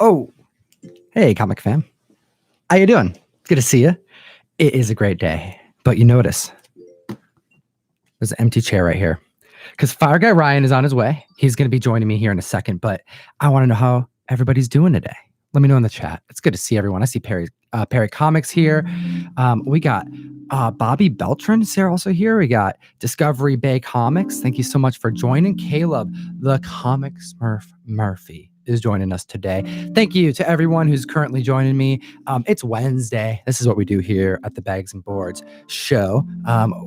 Oh, hey, comic fam. How you doing? Good to see you. It is a great day, but you notice there's an empty chair right here because Fire Guy Ryan is on his way. He's going to be joining me here in a second, but I want to know how everybody's doing today. Let me know in the chat. It's good to see everyone. I see Perry Comics here. We got Bobby Beltran is there also here. We got Discovery Bay Comics. Thank you so much for joining. Caleb, the Comic Smurf Murphy, is joining us today. Thank you to everyone who's currently joining me. It's Wednesday. This is what we do here at the Bags and Boards show.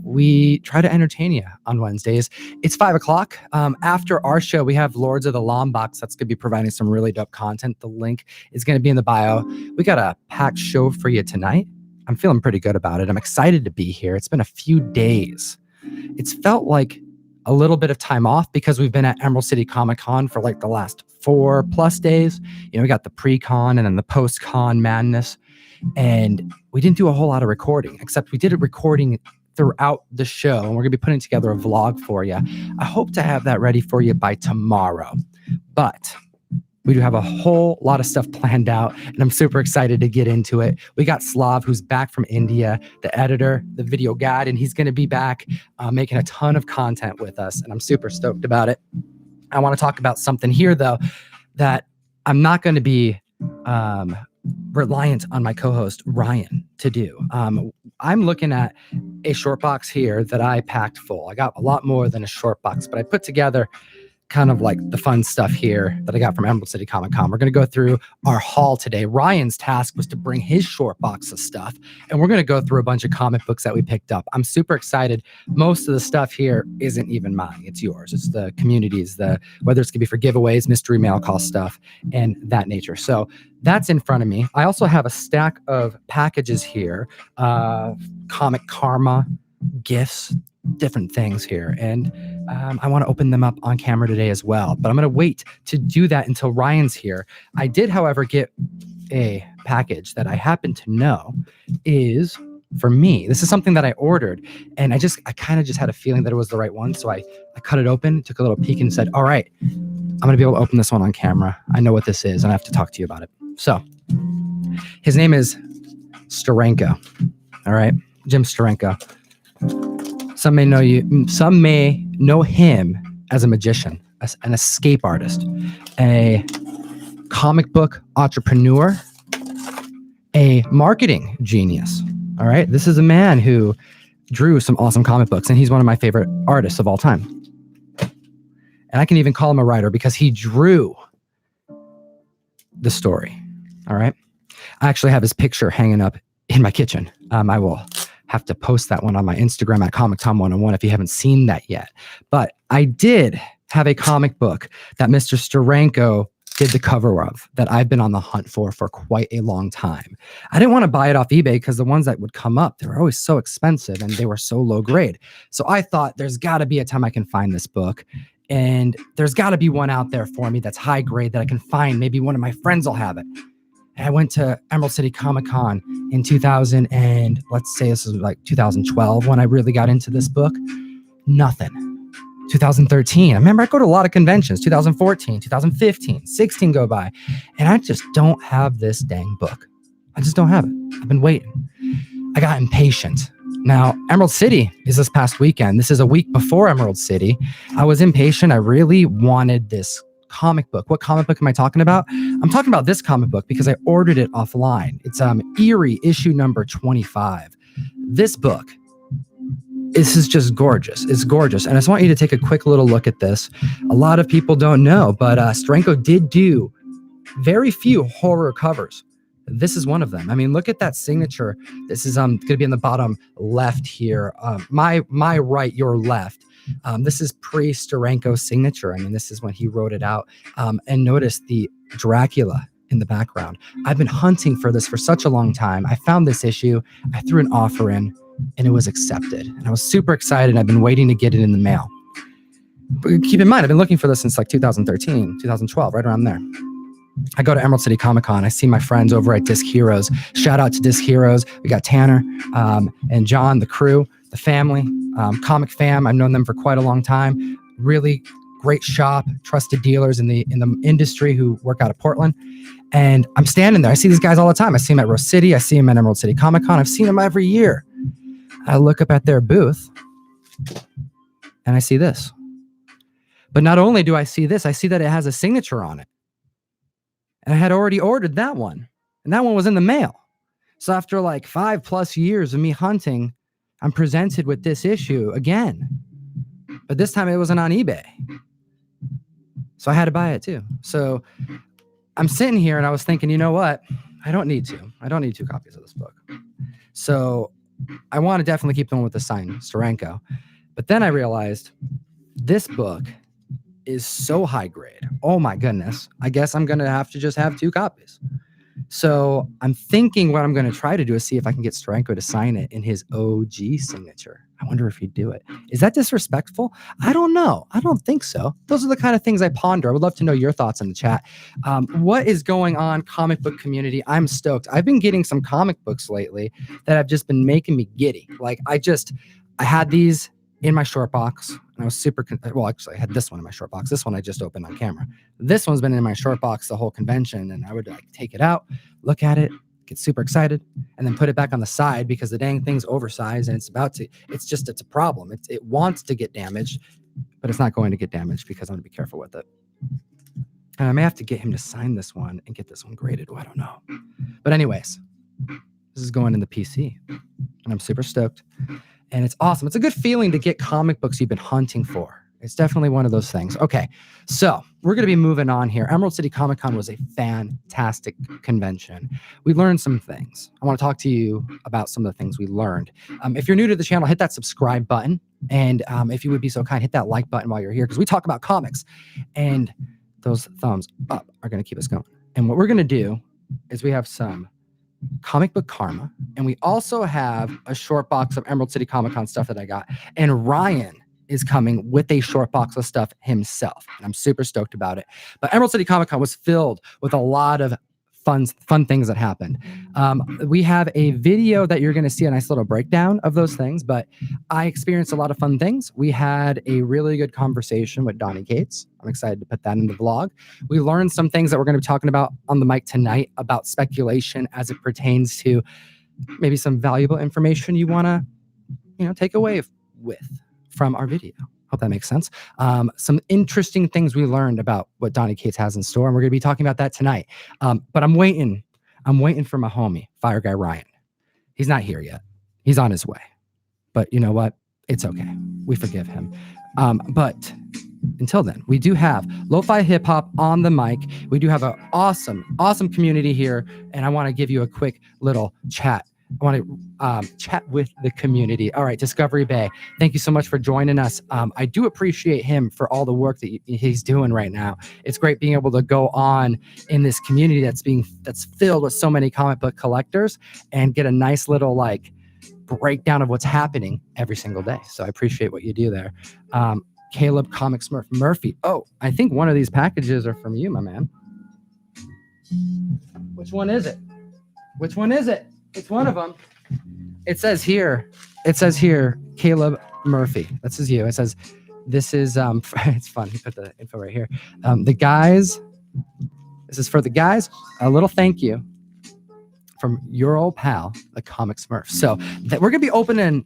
We try to entertain you on Wednesdays. It's 5 o'clock. After our show, we have Lords of the Lombox that's going to be providing some really dope content. The link is going to be in the bio. We got a packed show for you tonight. I'm feeling pretty good about it. I'm excited to be here. It's been a few days. It's felt like a little bit of time off because we've been at Emerald City Comic Con for like the last 4+ days. You know, we got the pre-con and then the post-con madness. And we didn't do a whole lot of recording, except we did a recording throughout the show. And we're going to be putting together a vlog for you. I hope to have that ready for you by tomorrow. But we do have a whole lot of stuff planned out, and I'm super excited to get into it. We got Slav, who's back from India, the editor, the video guide, and he's going to be back making a ton of content with us, and I'm super stoked about it. I want to talk about something here, though, that I'm not going to be reliant on my co-host, Ryan, to do. I'm looking at a short box here that I packed full. I got a lot more than a short box, but I put together kind of like the fun stuff here that I got from Emerald City Comic Con. We're going to go through our haul today. Ryan's task was to bring his short box of stuff, and we're going to go through a bunch of comic books that we picked up. I'm super excited. Most of the stuff here isn't even mine. It's yours. It's the community's, whether it's going to be for giveaways, mystery mail call stuff, and that nature. So that's in front of me. I also have a stack of packages here, comic Karma, gifts, different things here. And I want to open them up on camera today as well. But I'm going to wait to do that until Ryan's here. I did, however, get a package that I happen to know is for me. This is something that I ordered. And I kind of just had a feeling that it was the right one. So I cut it open, took a little peek and said, all right, I'm going to be able to open this one on camera. I know what this is and I have to talk to you about it. So his name is Steranko. All right. Jim Steranko. Some may know him as a magician, as an escape artist, a comic book entrepreneur, a marketing genius. All right. This is a man who drew some awesome comic books, and he's one of my favorite artists of all time. And I can even call him a writer because he drew the story. All right. I actually have his picture hanging up in my kitchen. I will have to post that one on my Instagram at ComicTom101 if you haven't seen that yet. But I did have a comic book that Mr. Steranko did the cover of that I've been on the hunt for quite a long time. I didn't want to buy it off eBay because the ones that would come up, they were always so expensive and they were so low grade. So I thought there's got to be a time I can find this book. And there's got to be one out there for me that's high grade that I can find. Maybe one of my friends will have it. And I went to Emerald City Comic Con in 2000 and let's say this is like 2012 when I really got into this book. Nothing. 2013. I remember I go to a lot of conventions. 2014, 2015, 16 go by. And I just don't have this dang book. I just don't have it. I've been waiting. I got impatient. Now, Emerald City is this past weekend. This is a week before Emerald City. I was impatient. I really wanted this comic book. What comic book am I talking about? I'm talking about this comic book because I ordered it offline. It's Eerie issue number 25. This book, this is just gorgeous. It's gorgeous. And I just want you to take a quick little look at this. A lot of people don't know, but Steranko did do very few horror covers. This is one of them. I mean, look at that signature. This is going to be in the bottom left here. My right, your left. This is pre-Steranko signature. I mean, this is when he wrote it out. And notice the Dracula in the background. I've been hunting for this for such a long time. I found this issue. I threw an offer in, and it was accepted. And I was super excited. I've been waiting to get it in the mail. But keep in mind, I've been looking for this since like 2013, 2012, right around there. I go to Emerald City Comic Con. I see my friends over at Disc Heroes. Shout out to Disc Heroes. We got Tanner and John, the crew, the family, Comic Fam. I've known them for quite a long time. Really great shop, trusted dealers in the industry who work out of Portland. And I'm standing there. I see these guys all the time. I see them at Rose City. I see them at Emerald City Comic Con. I've seen them every year. I look up at their booth and I see this. But not only do I see this, I see that it has a signature on it. And I had already ordered that one. And that one was in the mail. So after like 5+ years of me hunting, I'm presented with this issue again. But this time it wasn't on eBay. So I had to buy it too. So I'm sitting here and I was thinking, you know what? I don't need 2 copies of this book. So I want to definitely keep the one with the signed Steranko. But then I realized this book is so high grade. Oh my goodness. I guess I'm going to have to just have 2 copies. So I'm thinking what I'm going to try to do is see if I can get Steranko to sign it in his OG signature. I wonder if he'd do it. Is that disrespectful? I don't know. I don't think so. Those are the kind of things I ponder. I would love to know your thoughts in the chat. What is going on, comic book community? I'm stoked. I've been getting some comic books lately that have just been making me giddy. Like I had these in my short box and I was super, well, actually I had this one in my short box. This one I just opened on camera. This one's been in my short box the whole convention, and I would like take it out, look at it, get super excited, and then put it back on the side because the dang thing's oversized and it's a problem. It wants to get damaged, but it's not going to get damaged because I'm gonna be careful with it. And I may have to get him to sign this one and get this one graded. Oh, I don't know. But anyways, this is going in the PC and I'm super stoked. And it's awesome. It's a good feeling to get comic books you've been hunting for. It's definitely one of those things. Okay, so we're going to be moving on here. Emerald City Comic Con was a fantastic convention. We learned some things. I want to talk to you about some of the things we learned. If you're new to the channel, hit that subscribe button. And if you would be so kind, hit that like button while you're here because we talk about comics. And those thumbs up are going to keep us going. And what we're going to do is we have some comic book karma, and we also have a short box of Emerald City Comic Con stuff that I got, and Ryan is coming with a short box of stuff himself, and I'm super stoked about it. But Emerald City Comic Con was filled with a lot of fun things that happened. We have a video that you're going to see, a nice little breakdown of those things, but I experienced a lot of fun things. We had a really good conversation with Donny Cates. I'm excited to put that in the vlog. We learned some things that we're going to be talking about on the mic tonight about speculation as it pertains to maybe some valuable information you want to, take away from our video. Hope that makes sense. Some interesting things we learned about what Donny Cates has in store, and we're going to be talking about that tonight. But I'm waiting for my homie, Fire Guy Ryan. He's not here yet. He's on his way. But you know what? It's okay. We forgive him. But until then, we do have Lo-Fi Hip Hop on the mic. We do have an awesome community here, and I want to give you a quick little chat. I want to chat with the community. All right, Discovery Bay, thank you so much for joining us. I do appreciate him for all the work that he's doing right now. It's great being able to go on in this community that's filled with so many comic book collectors and get a nice little breakdown of what's happening every single day. So I appreciate what you do there. Caleb Comic Smurf Murphy. Oh, I think one of these packages are from you, my man. Which one is it? It's one of them. It says here, Caleb Murphy. This is you. It says, this is, it's fun. He put the info right here. This is for the guys. A little thank you from your old pal, the Comic Smurfs. So we're going to be opening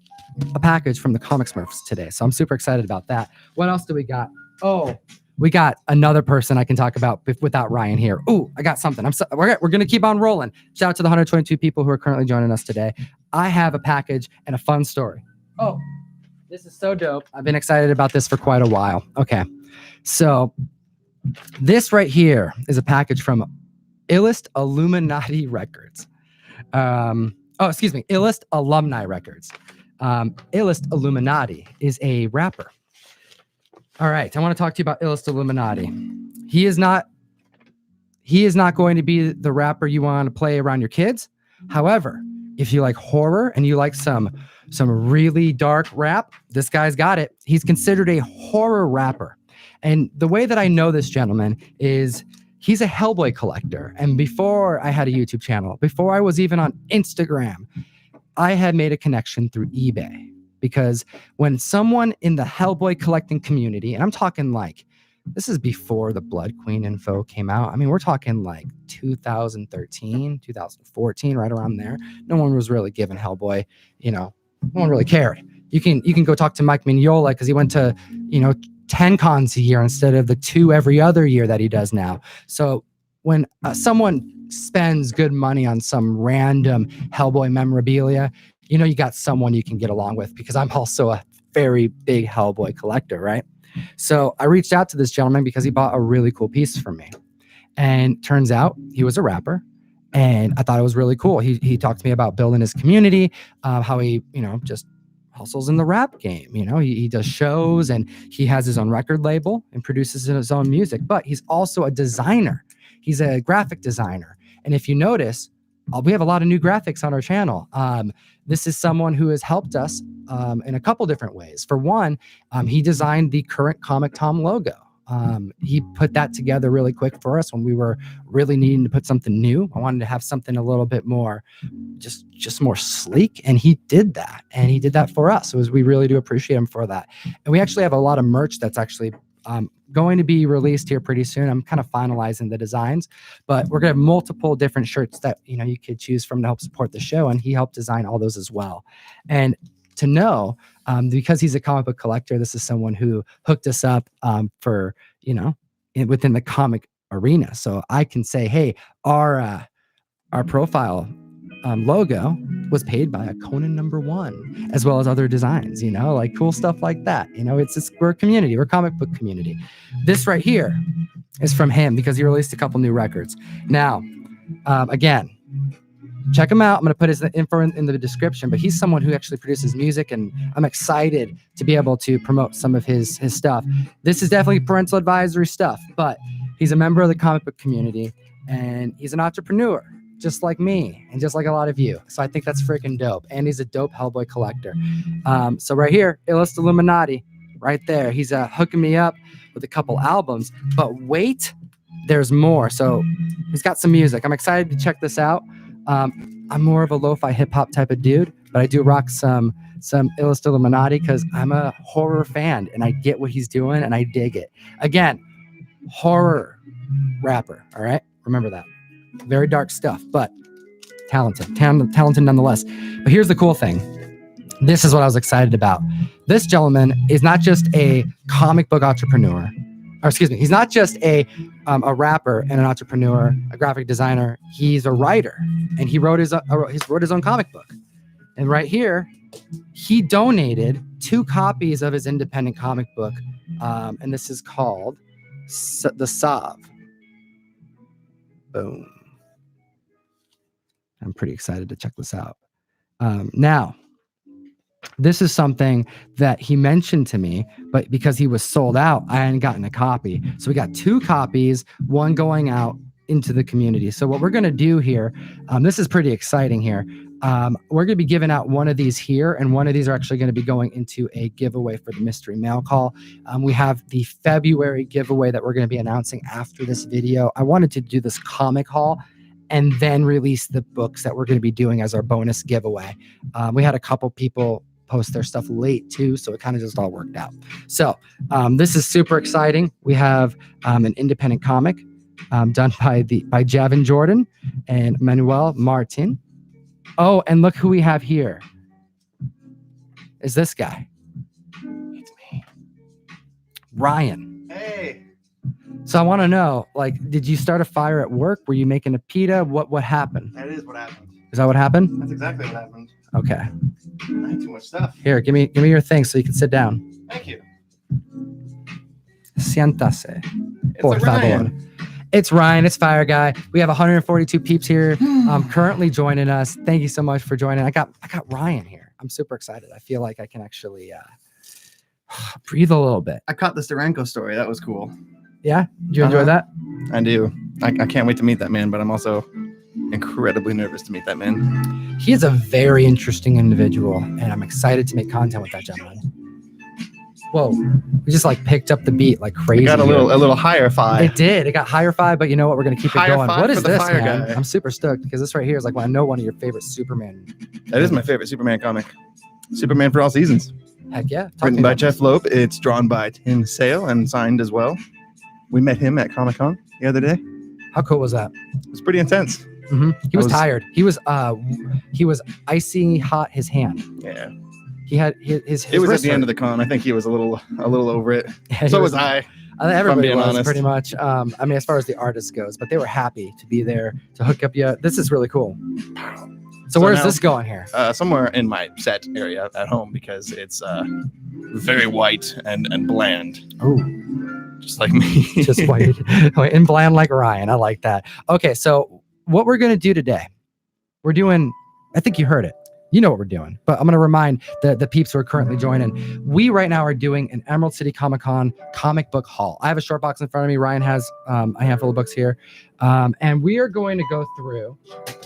a package from the Comic Smurfs today. So I'm super excited about that. What else do we got? Oh, we got another person I can talk about without Ryan here. Ooh, I got something. We're going to keep on rolling. Shout out to the 122 people who are currently joining us today. I have a package and a fun story. Oh, this is so dope. I've been excited about this for quite a while. Okay, so this right here is a package from Illest Illuminati Records. Illest Alumni Records. Illest Illuminati is a rapper. All right, I want to talk to you about Illest Illuminati. He is not going to be the rapper you want to play around your kids. However, if you like horror and you like some really dark rap, this guy's got it. He's considered a horror rapper. And the way that I know this gentleman is he's a Hellboy collector. And before I had a YouTube channel, before I was even on Instagram, I had made a connection through eBay. Because when someone in the Hellboy collecting community, and I'm talking like This is before the Blood Queen info came out. I mean, we're talking like 2013, 2014, right around there. No one was really giving Hellboy, no one really cared. You can go talk to Mike Mignola because he went to, 10 cons a year instead of the 2 every other year that he does now. So when someone spends good money on some random Hellboy memorabilia, you got someone you can get along with, because I'm also a very big Hellboy collector, right? So I reached out to this gentleman because he bought a really cool piece from me. And turns out he was a rapper. And I thought it was really cool. He talked to me about building his community, how he, just hustles in the rap game. He does shows and he has his own record label and produces his own music, but he's also a designer. He's a graphic designer. And if you notice, we have a lot of new graphics on our channel. This is someone who has helped us in a couple different ways. For one, he designed the current Comic Tom logo. He put that together really quick for us when we were really needing to put something new. I wanted to have something a little bit more, just more sleek, and he did that. And he did that for us. So we really do appreciate him for that. And we actually have a lot of merch that's actually going to be released here pretty soon. I'm kind of finalizing the designs, but we're going to have multiple different shirts that you could choose from to help support the show, and he helped design all those as well. And to know, because he's a comic book collector, this is someone who hooked us up for within the comic arena. So I can say, hey, our profile logo was paid by a Conan #1, as well as other designs, like cool stuff like that. We're a community, we're a comic book community. This right here is from him because he released a couple new records. Now, again, check him out. I'm going to put his info in the description, but he's someone who actually produces music, and I'm excited to be able to promote some of his stuff. This is definitely parental advisory stuff, but he's a member of the comic book community, and he's an entrepreneur, just like me and just like a lot of you. So I think that's freaking dope. And he's a dope Hellboy collector. So right here, Illust Illuminati, right there. He's hooking me up with a couple albums, but wait, there's more. So he's got some music. I'm excited to check this out. I'm more of a lo-fi hip-hop type of dude, but I do rock some Illust Illuminati because I'm a horror fan and I get what he's doing and I dig it. Again, horror rapper, all right? Remember that. Very dark stuff, but talented nonetheless. But here's the cool thing. This is what I was excited about. This gentleman is not just a comic book entrepreneur, or excuse me, he's not just a rapper and an entrepreneur, a graphic designer. He's a writer, and he wrote his own comic book. And right here, he donated 2 copies of his independent comic book, and this is called The Sav. Boom. I'm pretty excited to check this out. Now, this is something that he mentioned to me, but because he was sold out, I hadn't gotten a copy. So we got 2 copies, one going out into the community. So what we're going to do here, this is pretty exciting here. We're going to be giving out one of these here, and one of these are actually going to be going into a giveaway for the mystery mail call. We have the February giveaway that we're going to be announcing after this video. I wanted to do this comic haul and then release the books that we're going to be doing as our bonus giveaway. We had a couple people post their stuff late too, so it kind of just all worked out. So this is super exciting. We have an independent comic done by Javin Jordan and Manuel Martin. Oh, and look who we have here. Is this guy? It's me, Ryan. Hey. So I want to know, did you start a fire at work? Were you making a pita? What happened? That is what happened. Is that what happened? That's exactly what happened. Okay. I had too much stuff. Here, give me your thing so you can sit down. Thank you. Siéntase. It's Ryan. It's Ryan. It's Fire Guy. We have 142 peeps here currently joining us. Thank you so much for joining. I got Ryan here. I'm super excited. I feel like I can actually breathe a little bit. I caught the Steranko story. That was cool. Yeah? Did you enjoy that? I do. I can't wait to meet that man, but I'm also incredibly nervous to meet that man. He is a very interesting individual, and I'm excited to make content with that gentleman. Whoa, we just picked up the beat like crazy. It got a little higher five. It did. It got higher five, but you know what? We're gonna keep it going. What is this, man? Guy. I'm super stoked because this right here is I know one of your favorite Superman. That is my favorite Superman comic. Superman for all seasons. Heck yeah. Written by Jeff Loeb. It's drawn by Tim Sale and signed as well. We met him at Comic-Con the other day. How cool was that? It was pretty intense. He was tired. He was icy hot. His hand. Yeah. He had his It was at wrist the end hurt. of the con. I think he was a little over it. Yeah, So he was I. Everybody being was honest. pretty much. I mean, as far as the artist goes, but they were happy to be there to hook up you. This is really cool. So where's now- this going here? Somewhere in my set area at home because it's very white and bland, Oh, just like me. just white and bland like Ryan. I like that. Okay, so what we're gonna do today? We're doing. I think you heard it. You know what we're doing, but I'm going to remind the peeps who are currently joining. We right now are doing an Emerald City Comic Con comic book haul. I have a short box in front of me. Ryan has a handful of books here. And we are going to go through.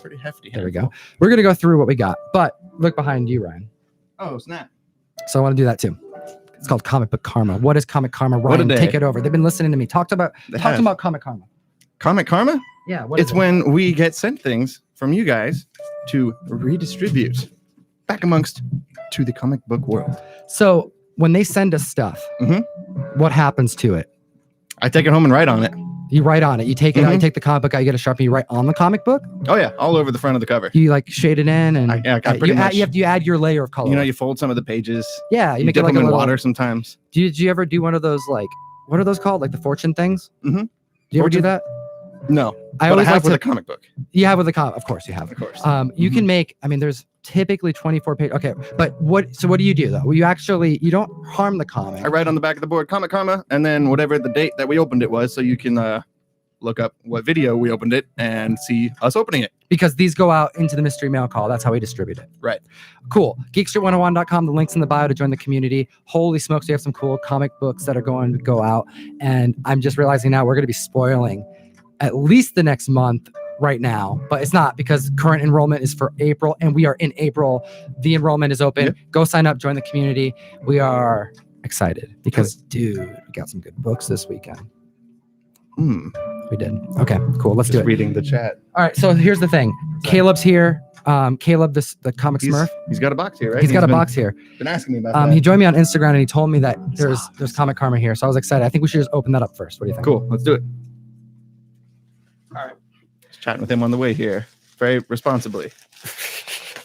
Pretty hefty. There we go. We're going to go through what we got. But look behind you, Ryan. Oh, snap. So I want to do that too. It's called Comic Book Karma. What is Comic Karma? What a Ryan, day. take it over. They've been listening to me. Talk about Comic Karma. Comic Karma? Yeah. What It's is it? when we get sent things from you guys to redistribute back amongst to the comic book world. So when they send us stuff, what happens to it? I take it home and write on it. You write on it. You take it out. You take the comic book out. You get a Sharpie. You write on the comic book. Oh yeah, all over the front of the cover. You like shade it in, and I pretty much. you add your layer of color. You know, you fold some of the pages. yeah, you You make dip it like them a in little, water sometimes. Did you ever do one of those like what are those called? Like the fortune things? Mhm. Do you ever do Fortune- that? No, I but always I have like with to. a comic book, You have with the comic, of course you have. of course. You can make. I mean, there's typically 24 pages. Okay, but what? So what do you do though? Well, you don't harm the comic. I write on the back of the board Comic Karma, and then whatever the date that we opened it was, so you can look up what video we opened it and see us opening it. Because these go out into the mystery mail call. That's how we distribute it. Right. Cool. Geekstreet101.com. The link's in the bio to join the community. Holy smokes, we have some cool comic books that are going to go out. And I'm just realizing now we're going to be spoiling at least the next month right now, but it's not because current enrollment is for April and we are in April. The enrollment is open. Yep. Go sign up, join the community. We are excited because, dude, we got some good books this weekend. We did. Okay, cool. Let's do Just it. reading the chat. All right, so here's the thing. Caleb's here. Caleb, the comic Smurf. He's got a box here, right? He's got a been- box here. Been asking me about that. He joined me on Instagram and he told me that there's Comic Karma here. So I was excited. I think we should just open that up first. What do you think? Cool. Let's do it. All right. Just chatting with him on the way here, very responsibly.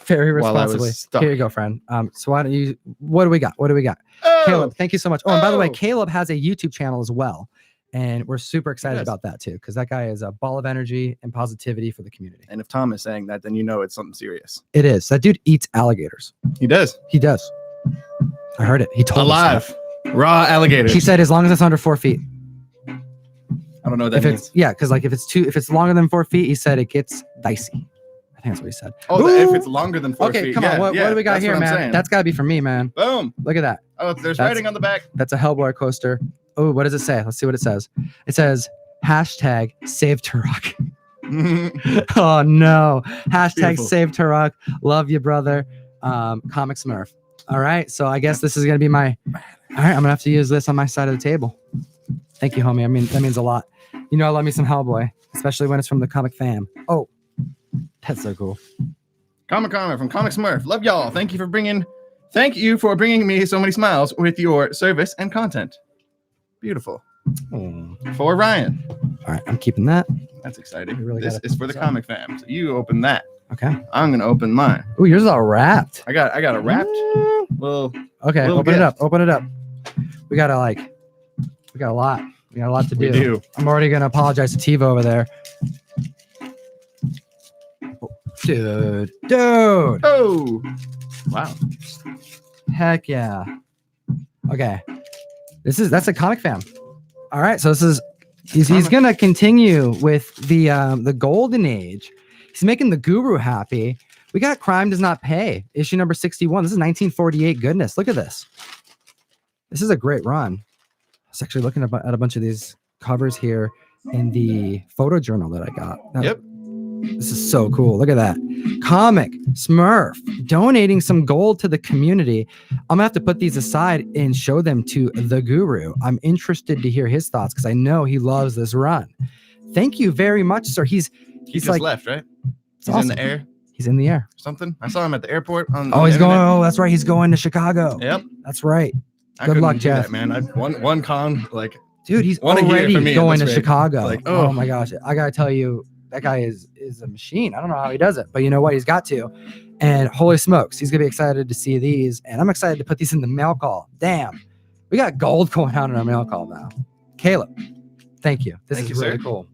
Very While I was responsibly. stuck. Here you go, friend. So why don't you? What do we got? What do we got? Oh, Caleb, thank you so much. Oh, and by the way, Oh. Caleb has a YouTube channel as well. And we're super excited does. about that too, because that guy is a ball of energy and positivity for the community. and if Tom is saying that, then you know it's something serious. It is. That dude eats alligators. He does. He does. I heard it. He told us Alive, raw alligators. that. He said as long as it's under 4 feet. I don't know what that If means. it's because like if it's longer than 4 feet, he said it gets dicey. I think that's what he said. Oh, Ooh. if it's longer than 4 feet. Okay, come yeah, on. What do we got that's here, what I'm man? saying. That's got to be for me, man. Boom. Look at that. Oh, there's That's- writing on the back. That's a Hellboy coaster. Oh, what does it say? Let's see what it says. It says hashtag save Turok. Oh no. Hashtag Beautiful. save Turok. Love you, brother. Comic Smurf. All right. So I guess this is gonna be my all right. I'm gonna have to use this on my side of the table. Thank you, homie. I mean, that means a lot. You know I love me some Hellboy, especially when it's from the comic fam. Oh, that's so cool. Comic Karma from Comic Smurf. Love y'all. Thank you for bringing me so many smiles with your service and content. Beautiful. For Ryan. All right, I'm keeping that. That's exciting. You really This gotta- is for the comic fam. So you open that. Okay. I'm gonna open mine. Oh, yours is all wrapped. I got a wrapped little. Okay, Little open it gift. up. Open it up. We got a lot. We got a lot to do. We do. I'm already gonna apologize to Tiva over there. Dude. Oh, wow. Heck yeah. Okay. That's a comic fam. All right. So he's gonna continue with the golden age. He's making the guru happy. We got Crime Does Not Pay, issue number 61. This is 1948 goodness. Look at this. This is a great run. I was actually looking at a bunch of these covers here in the photo journal that I got. Yep. This is so cool. Look at that. Comic Smurf donating some gold to the community. I'm gonna have to put these aside and show them to the guru. I'm interested to hear his thoughts because I know he loves this run. Thank you very much, sir. He He's just like left, right? it's He's awesome. in the air. He's in the air. Something. I saw him at the airport. On Oh, the he's going. internet. Oh, that's right. He's going to Chicago. Yep. That's right. I Good couldn't luck, do Jeff. that, man. I one con like Dude, he's One a year already for me at going this to rate. Chicago. Like, oh oh. my gosh. I got to tell you, that guy is a machine. I don't know how he does it, but you know what? He's got to. And holy smokes, he's going to be excited to see these. And I'm excited to put these in the mail call. Damn. We got gold going on in our mail call now. Caleb, thank you. This Thank is you, really sir. cool.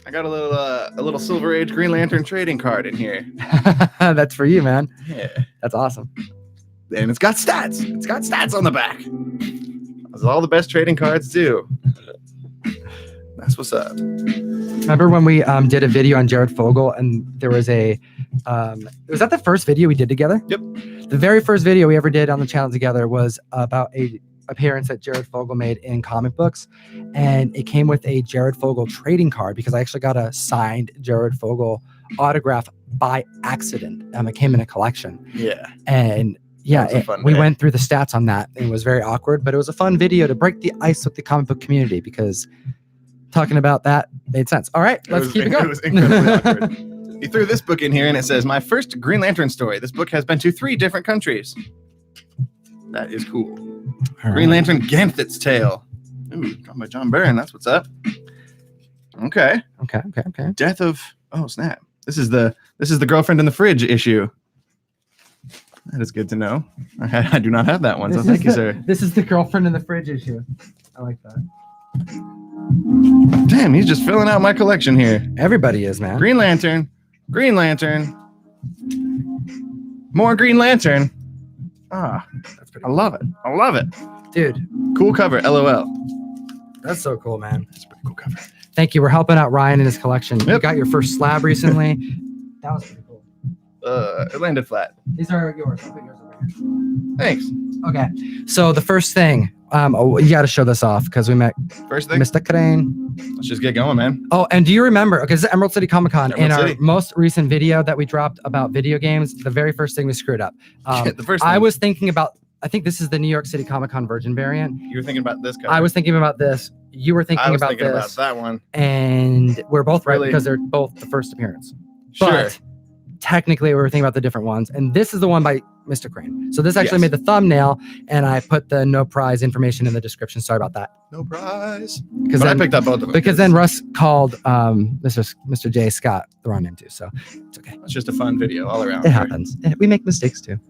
I got a little Silver Age Green Lantern trading card in here. That's for you, man. Yeah. That's awesome. And it's got stats. It's got stats on the back. As all the best trading cards do. That's what's up. Remember when we did a video on Jared Fogle and there was a was that the first video we did together? Yep. The very first video we ever did on the channel together was about a appearance that Jared Fogle made in comic books, and it came with a Jared Fogle trading card because I actually got a signed Jared Fogle autograph by accident. It came in a collection. Yeah. And yeah, That was a fun we day. went through the stats on that. It was very awkward, but it was a fun video to break the ice with the comic book community because talking about that made sense. All right, let's keep it going. It was incredibly awkward. He threw this book in here and it says, "My first Green Lantern story. This book has been to 3 different countries." That is cool. All Green right. Lantern Ganthit's Tale. Ooh, drawn by John Byrne. That's what's up. Okay. Okay. Death of, oh snap. This is the Girlfriend in the Fridge issue. That is good to know. I do not have that one, so thank you, sir. This is the Girlfriend in the Fridge issue. I like that. Damn, he's just filling out my collection here. Everybody is, man. Green Lantern, more Green Lantern. Ah, That's pretty I love it. I love it. dude. Cool cover, LOL. That's so cool, man. That's a pretty cool cover. Thank you. We're helping out Ryan in his collection. You Yep. got your first slab recently. That was pretty cool. It landed flat. These are yours. I'll put yours over here. Thanks. Okay. So the first thing, you got to show this off because we met First thing, Mr. Crane. let's just get going, man. Oh, and do you remember? Okay, this is Emerald City Comic Con. In Emerald our City. most recent video that we dropped about video games, the very first thing we screwed up. The first I thing, was thinking about. I think this is the New York City Comic Con Virgin variant. you were thinking about this cover. I was thinking about this. You were thinking I was about thinking this. about that one. And we're both right Really? because they're both the first appearance. Sure. But technically, we were thinking about the different ones. And this is the one by Mr. Crane. So this actually Yes. made the thumbnail, and I put the no prize information in the description. Sorry about that. No prize. Because But I then, picked up both of them. because then Russ called Mr. J. Scott the wrong name too. So it's okay. It's just a fun video all around. It happens. We make mistakes too.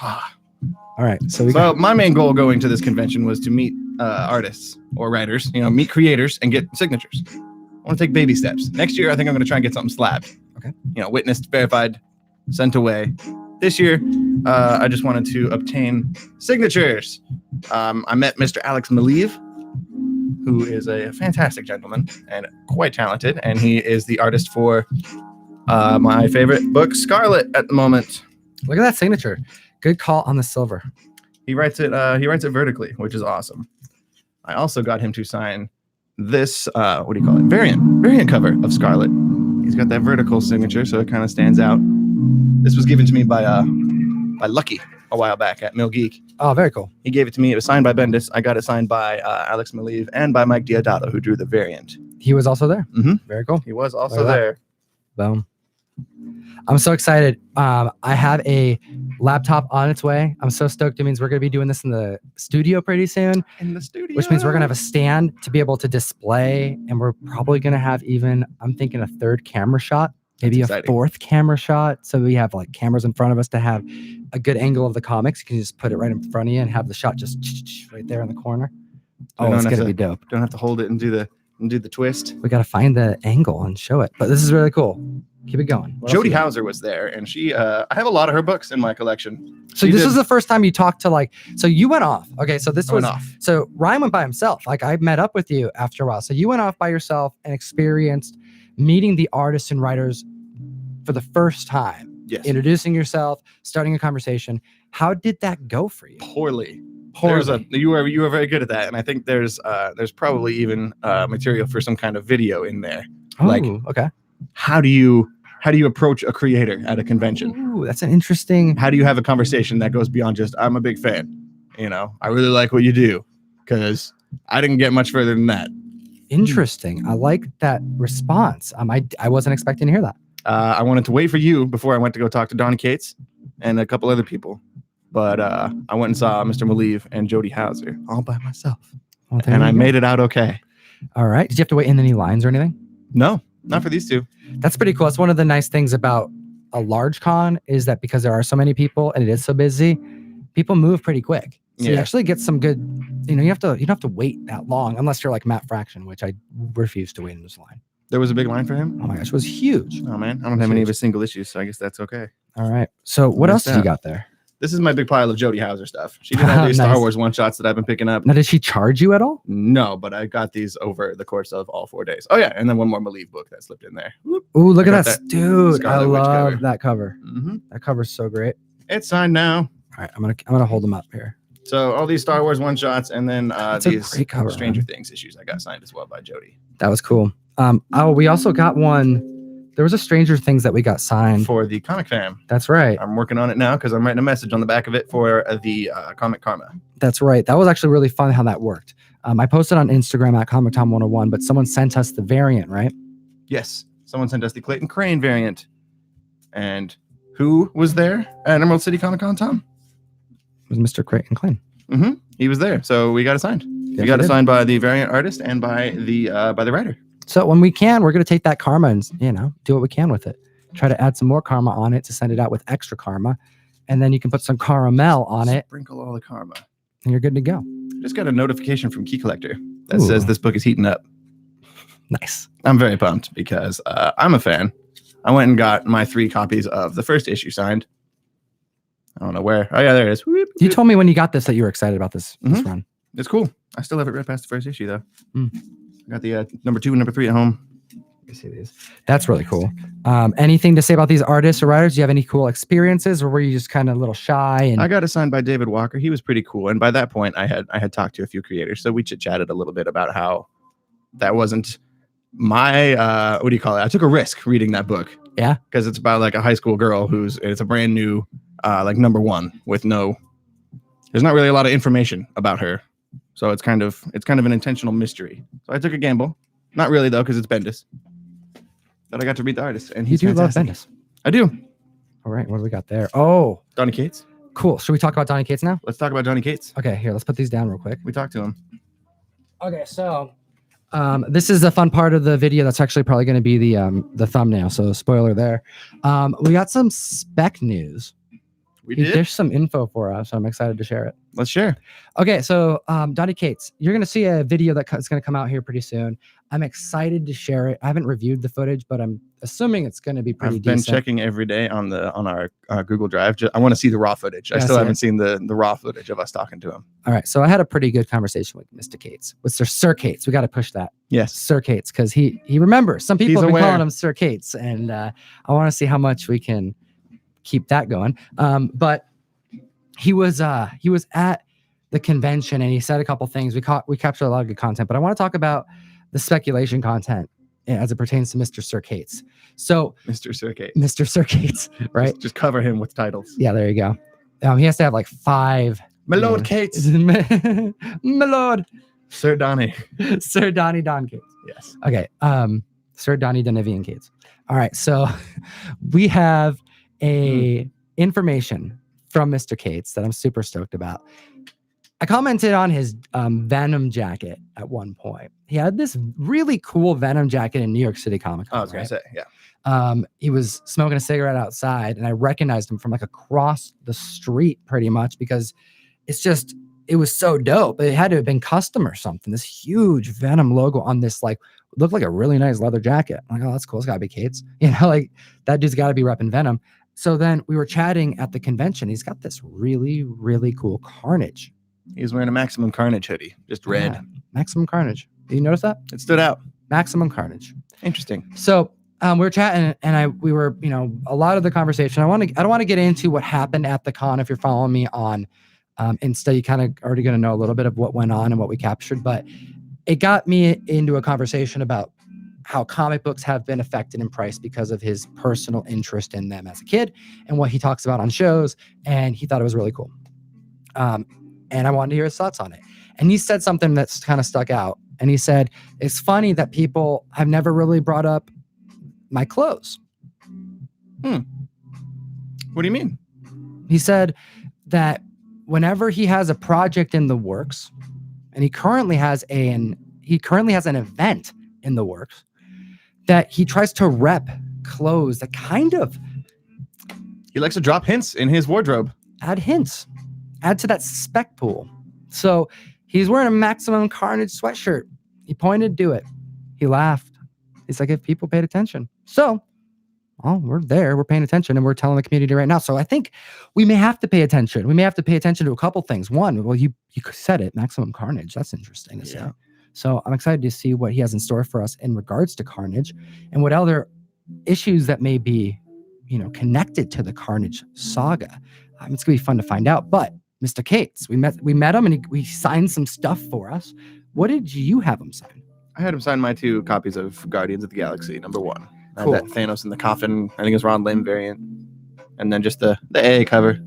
All right. So we So my main goal going to this convention was to meet artists or writers, meet creators and get signatures. I want to take baby steps. Next year, I think I'm going to try and get something slabbed. Okay. Witnessed, verified, sent away. This year, I just wanted to obtain signatures. I met Mr. Alex Maleev, who is a fantastic gentleman and quite talented, and he is the artist for my favorite book, Scarlet, at the moment. look at that signature. Good call on the silver. He writes it vertically, which is awesome. I also got him to sign this what do you call it? Variant cover of Scarlet. He's got that vertical signature, so it kind of stands out. This was given to me by Lucky a while back at Mill Geek. Oh, very cool. He gave it to me. It was signed by Bendis. I got it signed by Alex Maleev and by Mike Diodato, who drew the variant. He was also there. Mhm. Very cool. He was also Look at that. there. Boom. I'm so excited. I have a laptop on its way. I'm so stoked. It means we're going to be doing this in the studio pretty soon, In the studio. which means we're going to have a stand to be able to display. And we're probably going to have I'm thinking a third camera shot, maybe That's a exciting. fourth camera shot. So we have like cameras in front of us to have a good angle of the comics. You can just put it right in front of you and have the shot just right there in the corner. Oh, don't it's have going to to- be dope. Don't have to hold it and do the twist. We got to find the angle and show it. But this is really cool. Keep it going. What else Jody you got? Hauser was there, and she I have a lot of her books in my collection. So She this did- was the first time you talked to so you went off. Okay, so this I was went off. so Ryan went by himself. Like I met up with you after a while. So you went off by yourself and experienced meeting the artists and writers for the first time, Yes. introducing yourself, starting a conversation. How did that go for you? Poorly. Poorly. You were very good at that, and I think there's probably even material for some kind of video in there. like- okay. How do you approach a creator at a convention? Ooh, that's an interesting. How do you have a conversation that goes beyond just I'm a big fan? I really like what you do, because I didn't get much further than that. Interesting. I like that response. I wasn't expecting to hear that. I wanted to wait for you before I went to go talk to Donny Cates and a couple other people. but I went and saw Mr. Maleev and Jody Houser all by myself, Well, there and you I go. made it out okay. All right. Did you have to wait in any lines or anything? No, not for these two. That's pretty cool. That's one of the nice things about a large con is that because there are so many people and it is so busy, people move pretty quick. So you Yeah. actually get some good, you don't have to wait that long unless you're like Matt Fraction, which I refuse to wait in this line. There was a big line for him. Oh my gosh, it was huge. Oh man, I don't have any of his single issues, so I guess that's okay. All right. So what else Missed did you out. got there? This is my big pile of Jody Houser stuff. She did all these Star Nice. Wars one-shots that I've been picking up. Now, did she charge you at all? No, but I got these over the course of all 4 days. Oh yeah, and then one more Maleev book that slipped in there. Ooh, look I at got that. that Dude, I Scarlet Witch love cover. that cover. Mm-hmm. That cover's so great. It's signed now. All right, I'm gonna hold them up here. So all these Star Wars one-shots, and then That's a these great cover, Stranger man. Things issues I got signed as well by Jody. That was cool. We also got one. There was a Stranger Things that we got signed. For the Comic Fam. That's right. I'm working on it now because I'm writing a message on the back of it for the Comic Karma. That's right. That was actually really fun how that worked. I posted on Instagram at ComicTom101, but someone sent us the variant, right? Yes, someone sent us the Clayton Crane variant. And who was there at Emerald City Comic Con, Tom? It was Mr. Creighton Klein. Mm-hmm. He was there, so we got it signed. Yes, we got we it did. signed by the variant artist and by the writer. So when we can, we're going to take that karma and, do what we can with it. Try to add some more karma on it to send it out with extra karma. And then you can put some caramel on it Sprinkle all the karma. and you're good to go. Just got a notification from Key Collector that Ooh. says this book is heating up. Nice. I'm very pumped because I'm a fan. I went and got my 3 copies of the first issue signed. I don't know where. Oh yeah, there it is. Whoop, You whoop. told me when you got this that you were excited about this run. It's cool. I still haven't read past the first issue though. Mm. I got the number 2 and number 3 at home. Let me see these. That's really cool. Anything to say about these artists or writers? Do you have any cool experiences, or were you just kind of a little shy? And I got it signed by David Walker. He was pretty cool, and by that point, I had talked to a few creators, so we chit chatted a little bit about how that wasn't my what do you call it? I took a risk reading that book. Yeah, because it's about like a high school girl it's a brand new like number 1 with there's not really a lot of information about her, so it's kind of an intentional mystery. So I took a gamble, not really though, because it's Bendis. But I got to read the artist, and he's you do fantastic. love Bendis. I do. All right, what do we got there? Oh, Donny Cates. cool. Should we talk about Donny Cates now? Let's talk about Donny Cates. Okay, here, let's put these down real quick. We talked to him. Okay, so this is a fun part of the video that's actually probably going to be the thumbnail, so spoiler there. We got some spec news. We He did. dished some info for us, so I'm excited to share it. Let's share. Okay, so Donny Cates, you're going to see a video that's going to come out here pretty soon. I'm excited to share it. I haven't reviewed the footage, but I'm assuming it's going to be pretty I've been decent. checking every day on our Google Drive. I want to see the raw footage. I Yeah, still see haven't it. seen the raw footage of us talking to him. All right, so I had a pretty good conversation with Mr. Cates, with Sir Cates. We got to push that. Yes. Sir Cates, because he remembers. Some people He's have been aware. calling him Sir Cates, and I want to see how much we can keep that going. But he was at the convention, and he said a couple things. We captured a lot of good content, but I want to talk about the speculation content as it pertains to Mr. Sir Cates. So Mr. Sir Cates. Mr. Sir Cates, right? Just cover him with titles. Yeah, there you go. He has to have like 5. My Lord Yeah. Cates. My lord, Sir Donny. Sir Donny Don Cates. Yes. Okay. Sir Donny Donovan Cates. All right. So we have a information from Mr. Cates that I'm super stoked about. I commented on his Venom jacket at one point. He had this really cool Venom jacket in New York City Comic Con. I was going to say, yeah. He was smoking a cigarette outside, and I recognized him from like across the street pretty much because it was so dope. It had to have been custom or something. This huge Venom logo on this, like, looked like a really nice leather jacket. I'm like, oh, that's cool. It's got to be Cates. Like that dude's got to be repping Venom. So then we were chatting at the convention. He's got this really, really cool Carnage. He's wearing a Maximum Carnage hoodie, just red. Yeah, Maximum Carnage. Did you notice that? It stood out. Maximum Carnage. Interesting. So we were chatting, and we were, a lot of the conversation. I don't want to get into what happened at the con. If you're following me on Insta, you kind of already going to know a little bit of what went on and what we captured. But it got me into a conversation about how comic books have been affected in price because of his personal interest in them as a kid and what he talks about on shows. And he thought it was really cool. And I wanted to hear his thoughts on it. And he said something that's kind of stuck out. And he said, it's funny that people have never really brought up my clothes. What do you mean? He said that whenever he has a project in the works, and he currently has an event in the works, that he tries to rep clothes that kind of He likes to drop hints in his wardrobe. add hints, add to that spec pool. So he's wearing a Maximum Carnage sweatshirt. He pointed to it. He laughed. He's like, if people paid attention. So, well, we're there. We're paying attention, and we're telling the community right now. So I think we may have to pay attention. We may have to pay attention to a couple things. One, well, you said it, Maximum Carnage. That's interesting to say. So I'm excited to see what he has in store for us in regards to Carnage, and what other issues that may be, connected to the Carnage saga. It's gonna be fun to find out. But Mr. Cates, we met him, and he signed some stuff for us. What did you have him sign? I had him sign my 2 copies of Guardians of the Galaxy *1. I Cool. had that Thanos in the coffin. I think it was Ron Lim variant, and then just the AA cover.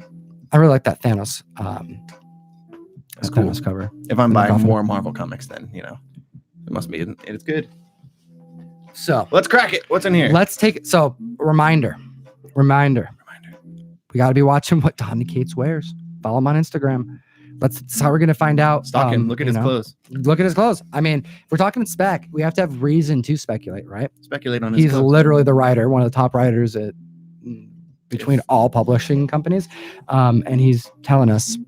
I really like that Thanos. That's cool. Thanos cover. If I'm In the buying coffin. more Marvel comics, then it must be it's good. So Let's crack it. What's in here? let's take it. So reminder. We got to be watching what Donny Cates wears. Follow him on Instagram. That's how we're gonna find out. Stalk him. Look at his clothes. Look at his clothes. I mean, if we're talking spec, we have to have reason to speculate, right? Speculate on his He's clothes. literally the writer, one of the top writers at between all publishing companies, and he's telling us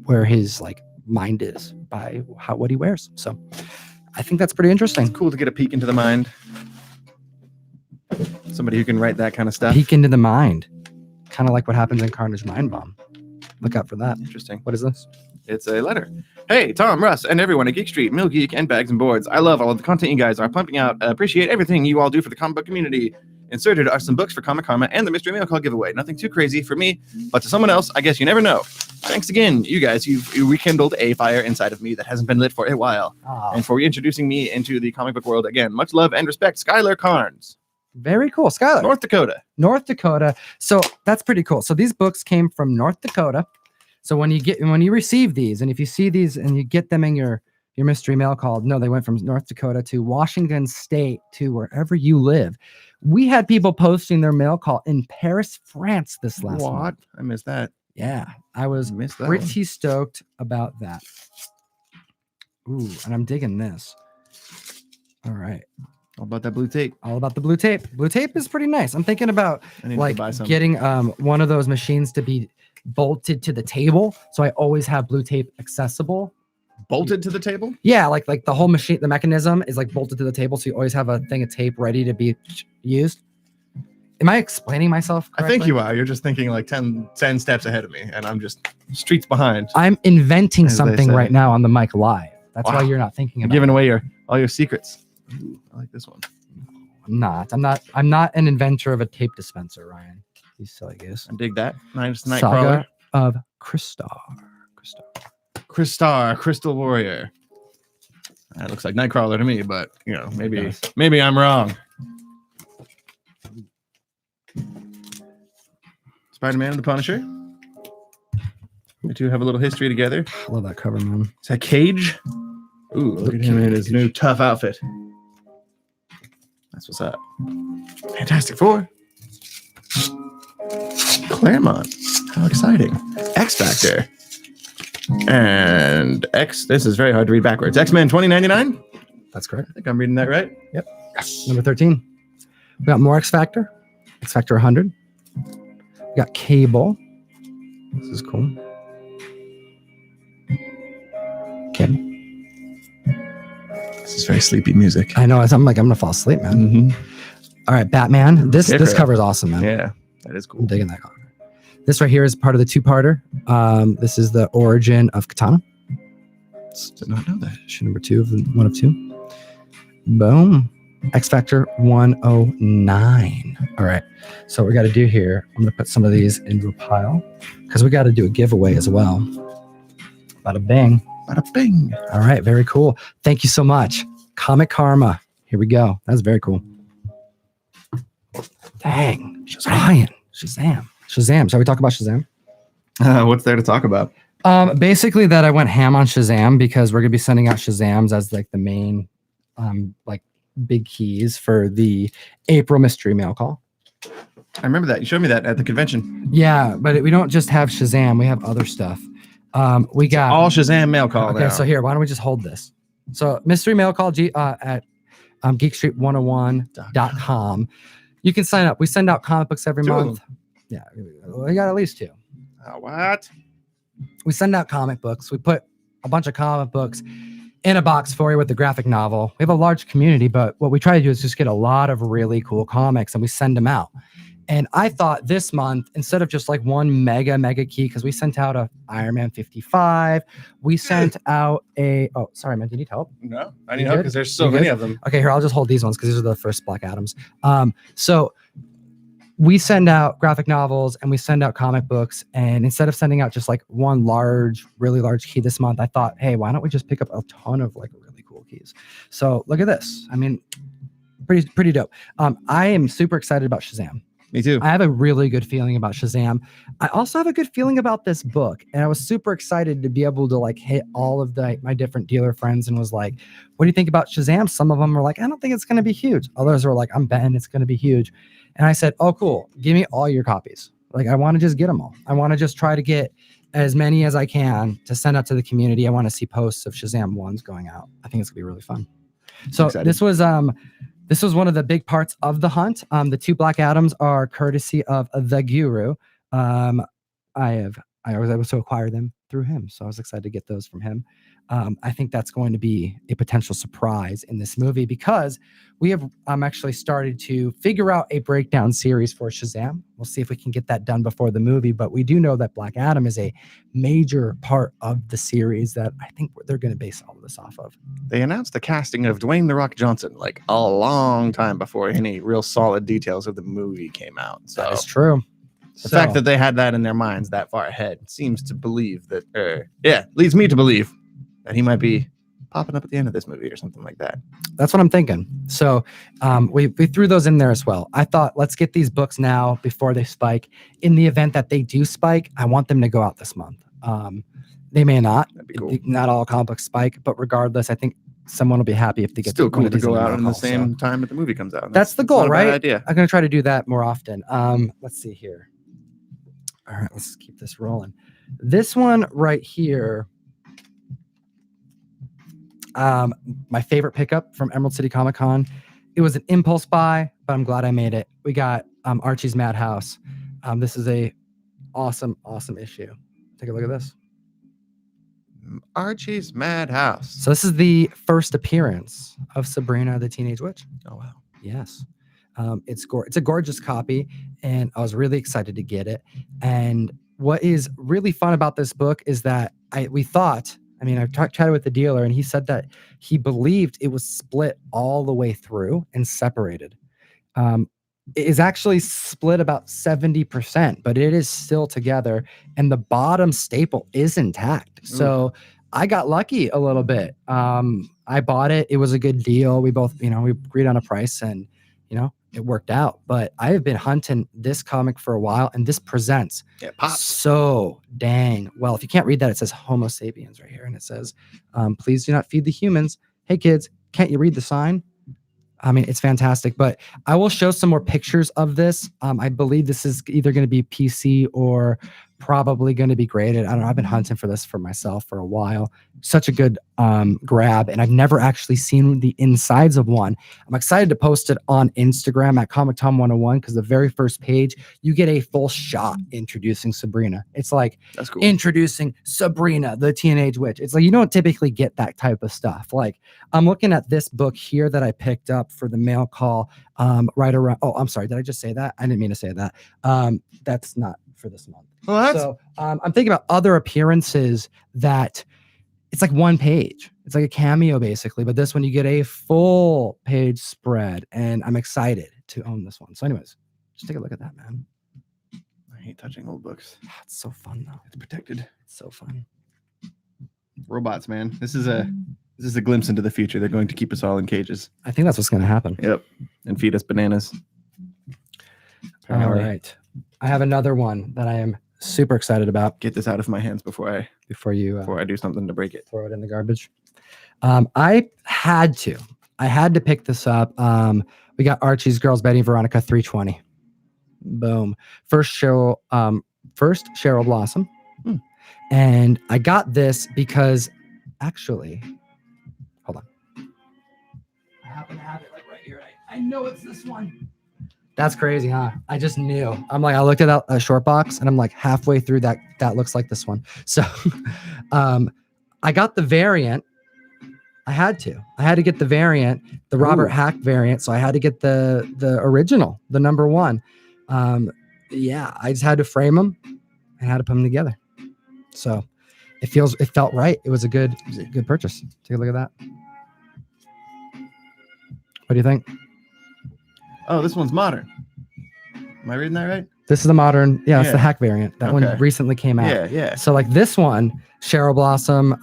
where his mind is by what he wears. So I think that's pretty interesting. Cool to get a peek into the mind. Somebody who can write that kind of stuff. Peek into the mind, kind of like what happens in Carnage Mind Bomb. Look out for that. Interesting. What is this? It's a letter. Hey, Tom, Russ, and everyone at Geek Street, Mill Geek, and Bags and Boards. I love all of the content you guys are pumping out. Appreciate everything you all do for the comic book community. Inserted are some books for Comic Karma and the Mystery Mail Call giveaway. Nothing too crazy for me, but to someone else, I guess you never know. Thanks again, you guys. You've rekindled a fire inside of me that hasn't been lit for a while. And for reintroducing me into the comic book world again. Much love and respect, Skylar Carnes. Very cool. Skylar. North Dakota. So that's pretty cool. So these books came from North Dakota. So when you receive these, and if you see these and you get them in your mystery mail call, no, they went from North Dakota to Washington State to wherever you live. We had people posting their mail call in Paris, France this last month. I missed that. Yeah, I was Missed that pretty stoked about that. Ooh, and I'm digging this. All right. All about that blue tape. All about the blue tape. Blue tape is pretty nice. I'm thinking about I need to buy some. getting one of those machines to be bolted to the table, so I always have blue tape accessible. Bolted to the table? Yeah, like the whole machine, the mechanism is bolted to the table, so you always have a thing of tape ready to be used. Am I explaining myself correctly? I think you are. You're just thinking 10 steps ahead of me, and I'm just streets behind. I'm inventing As they something say. right now on the mic live. That's why Wow. you're not thinking You're about giving it. away all your secrets. Ooh, I like this one. I'm not an inventor of a tape dispenser, Ryan. You silly goose. I dig that. Nice Nightcrawler. Saga of Crystar. Crystar, Crystal Warrior. That looks like Nightcrawler to me, but maybe does. maybe I'm wrong. Spider-Man and the Punisher. The two have a little history together. I love that cover, man. Is that Cage? Ooh, look at him in his new tough outfit. That's what's up. Fantastic Four. Claremont. How exciting. X Factor. And this is very hard to read backwards. X-Men 2099? That's correct. I think I'm reading that right. Number 13. We got more X Factor. X Factor 100. We got Cable. This is cool. Okay. This is very sleepy music. I know. I'm gonna fall asleep, man. All right, Batman. This Kicker. cover is awesome, man. Yeah, that is cool. I'm digging that cover. This right here is part of the two-parter. This is the origin of Katana. Did not know that. Issue number 2 of 1 of 2. Boom. X Factor 109. All right. So what we got to do here, I'm going to put some of these into a pile because we got to do a giveaway as well. Bada bing. Bada bing. All right. Very cool. Thank you so much. Comic Karma. Here we go. That's very cool. Dang. Ryan. Shazam. Shall we talk about Shazam? What's there to talk about? Basically that I went ham on Shazam because we're going to be sending out Shazams as the main big keys for the April mystery mail call. I remember that. You showed me that at the convention. Yeah, but we don't just have Shazam. We have other stuff. We got all Shazam mail call. Okay, now. so here, why don't we just hold this? So mystery mail call at geekstreet101.com. You can sign up. We send out comic books every month. Yeah, we got at least 2. What? We send out comic books. We put a bunch of comic books in a box for you with the graphic novel. We have a large community, but what we try to do is just get a lot of really cool comics and we send them out. And I thought this month, instead of just like one mega key, because we sent out a Iron Man 55, we sent out a, oh, sorry, man, do you need help? No, I need help because there's so many of them. Okay, here, I'll just hold these ones because these are the first Black Adams. So we send out graphic novels and we send out comic books. And instead of sending out just like one really large key this month, I thought, hey, why don't we just pick up a ton of like really cool keys? So look at this. I mean, pretty dope. I am super excited about Shazam. Me too. I have a really good feeling about Shazam. I also have a good feeling about this book. And I was super excited to be able to like hit all of my different dealer friends and was like, what do you think about Shazam? Some of them were like, I don't think it's going to be huge. Others were like, I'm betting it's going to be huge. And I said, oh, cool. Give me all your copies. Like, I want to just get them all. I want to just try to get as many as I can to send out to the community. I want to see posts of Shazam 1s going out. I think it's going to be really fun. So this was one of the big parts of the hunt. The 2 Black Adams are courtesy of the Guru. I was able to acquire them through him, so I was excited to get those from him. I think that's going to be a potential surprise in this movie because we have actually started to figure out a breakdown series for Shazam. We'll see if we can get that done before the movie, but we do know that Black Adam is a major part of the series that I think they're going to base all of this off of. They announced the casting of Dwayne "The Rock" Johnson like a long time before any real solid details of the movie came out. So that is true. The fact that they had that in their minds that far ahead seems to believe that, leads me to believe that he might be popping up at the end of this movie or something like that. That's what I'm thinking. So we threw those in there as well. I thought, let's get these books now before they spike. In the event that they do spike, I want them to go out this month. They may not. That'd be cool. Not all comic books spike, but regardless, I think someone will be happy if they get still cool to go out in the same time that the movie comes out. That's the goal, right? Idea. I'm going to try to do that more often. Let's see here. All right, let's keep this rolling. This one right here, my favorite pickup from Emerald City Comic Con. It was an impulse buy, but I'm glad I made it. We got Archie's Madhouse. This is a awesome issue. Take a look at this. Archie's Madhouse. So this is the first appearance of Sabrina the Teenage Witch. Oh, wow. Yes. It's a gorgeous copy, and I was really excited to get it. And what is really fun about this book is that I chatted with the dealer, and he said that he believed it was split all the way through and separated. It is actually split about 70%, but it is still together, and the bottom staple is intact. So I got lucky a little bit. I bought it. It was a good deal. We both, we agreed on a price, and it worked out. But I have been hunting this comic for a while, and this presents so dang well. If you can't read that, it says Homo sapiens right here, and it says, please do not feed the humans. Hey kids, can't you read the sign? I mean, it's fantastic, but I will show some more pictures of this. I believe this is either going to be PC or probably going to be graded. I don't know. I've been hunting for this for myself for a while. Such a good grab, and I've never actually seen the insides of one. I'm excited to post it on Instagram at Comic Tom 101 because the very first page, you get a full shot introducing Sabrina. It's like that's cool. Introducing Sabrina, the Teenage Witch. It's like you don't typically get that type of stuff. Like I'm looking at this book here that I picked up for the mail call right around. Oh, I'm sorry. Did I just say that? I didn't mean to say that. That's not for this month. What? So I'm thinking about other appearances that it's like one page. It's like a cameo basically, but this one you get a full page spread, and I'm excited to own this one. So anyways, just take a look at that, man. I hate touching old books. It's so fun though. It's protected. It's so fun. Robots, man. This is a glimpse into the future. They're going to keep us all in cages. I think that's what's going to happen. Yep. And feed us bananas. Apparently. All right. I have another one that I am super excited about. Get this out of my hands before I do something to break it. Throw it in the garbage. I had to pick this up. We got Archie's Girls Betty Veronica 320. Boom. First Cheryl Blossom. And I got this because actually, hold on. I happen to have it like right here. I know it's this one. That's crazy, huh? I just knew. I'm like, I looked at a short box and I'm like halfway through that looks like this one. So I got the variant. I had to get the variant, the Robert Hack variant. So I had to get the original, the number one. Yeah, I just had to frame them and had to put them together. So it felt right. It was a good purchase. Take a look at that. What do you think? Oh, this one's modern. Am I reading that right? This is the modern. Yeah, it's the Hack variant. That one recently came out. Yeah. So like this one, Cheryl Blossom.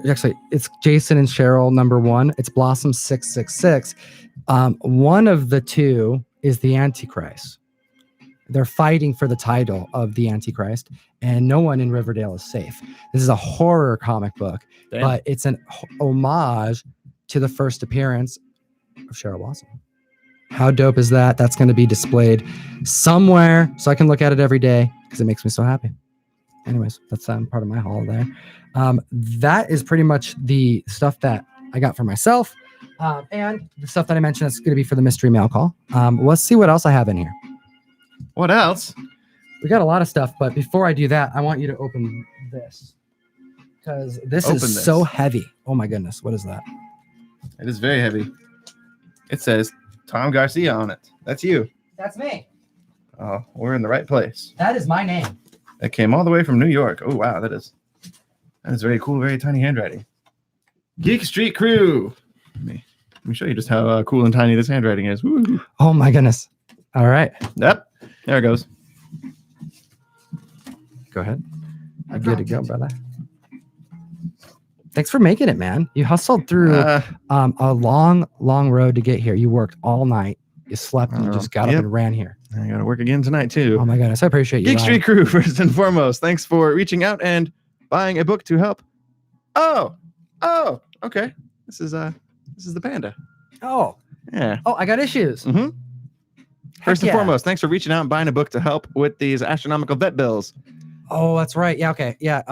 Actually, it's Jason and Cheryl number one. It's Blossom 666. One of the two is the Antichrist. They're fighting for the title of the Antichrist, and no one in Riverdale is safe. This is a horror comic book, but it's an homage to the first appearance of Cheryl Blossom. How dope is that? That's going to be displayed somewhere so I can look at it every day because it makes me so happy. Anyways, that's part of my haul there. That is pretty much the stuff that I got for myself, and the stuff that I mentioned that's going to be for the mystery mail call. Let's see what else I have in here. What else? We got a lot of stuff, but before I do that, I want you to open this because this is so heavy. Oh my goodness, what is that? It is very heavy. It says Tom Garcia on it. That's you. That's me. Oh, we're in the right place. That is my name. That came all the way from New York. Oh wow, that is very cool. Very tiny handwriting. Geek Street Crew. Let me show you just how cool and tiny this handwriting is. Woo. Oh my goodness. All right. Yep. There it goes. Go ahead. I'm good to go, brother. Thanks for making it, man. You hustled through a long road to get here. You worked all night. You slept and you just got up and ran here. I got to work again tonight, too. Oh, my goodness. I appreciate you. Geek Street Crew, first and foremost. Thanks for reaching out and buying a book to help. Oh, okay. This is the panda. Oh. Yeah. Oh, I got issues. Mm-hmm. First and foremost, thanks for reaching out and buying a book to help with these astronomical vet bills. Oh, that's right. Yeah, okay. Yeah.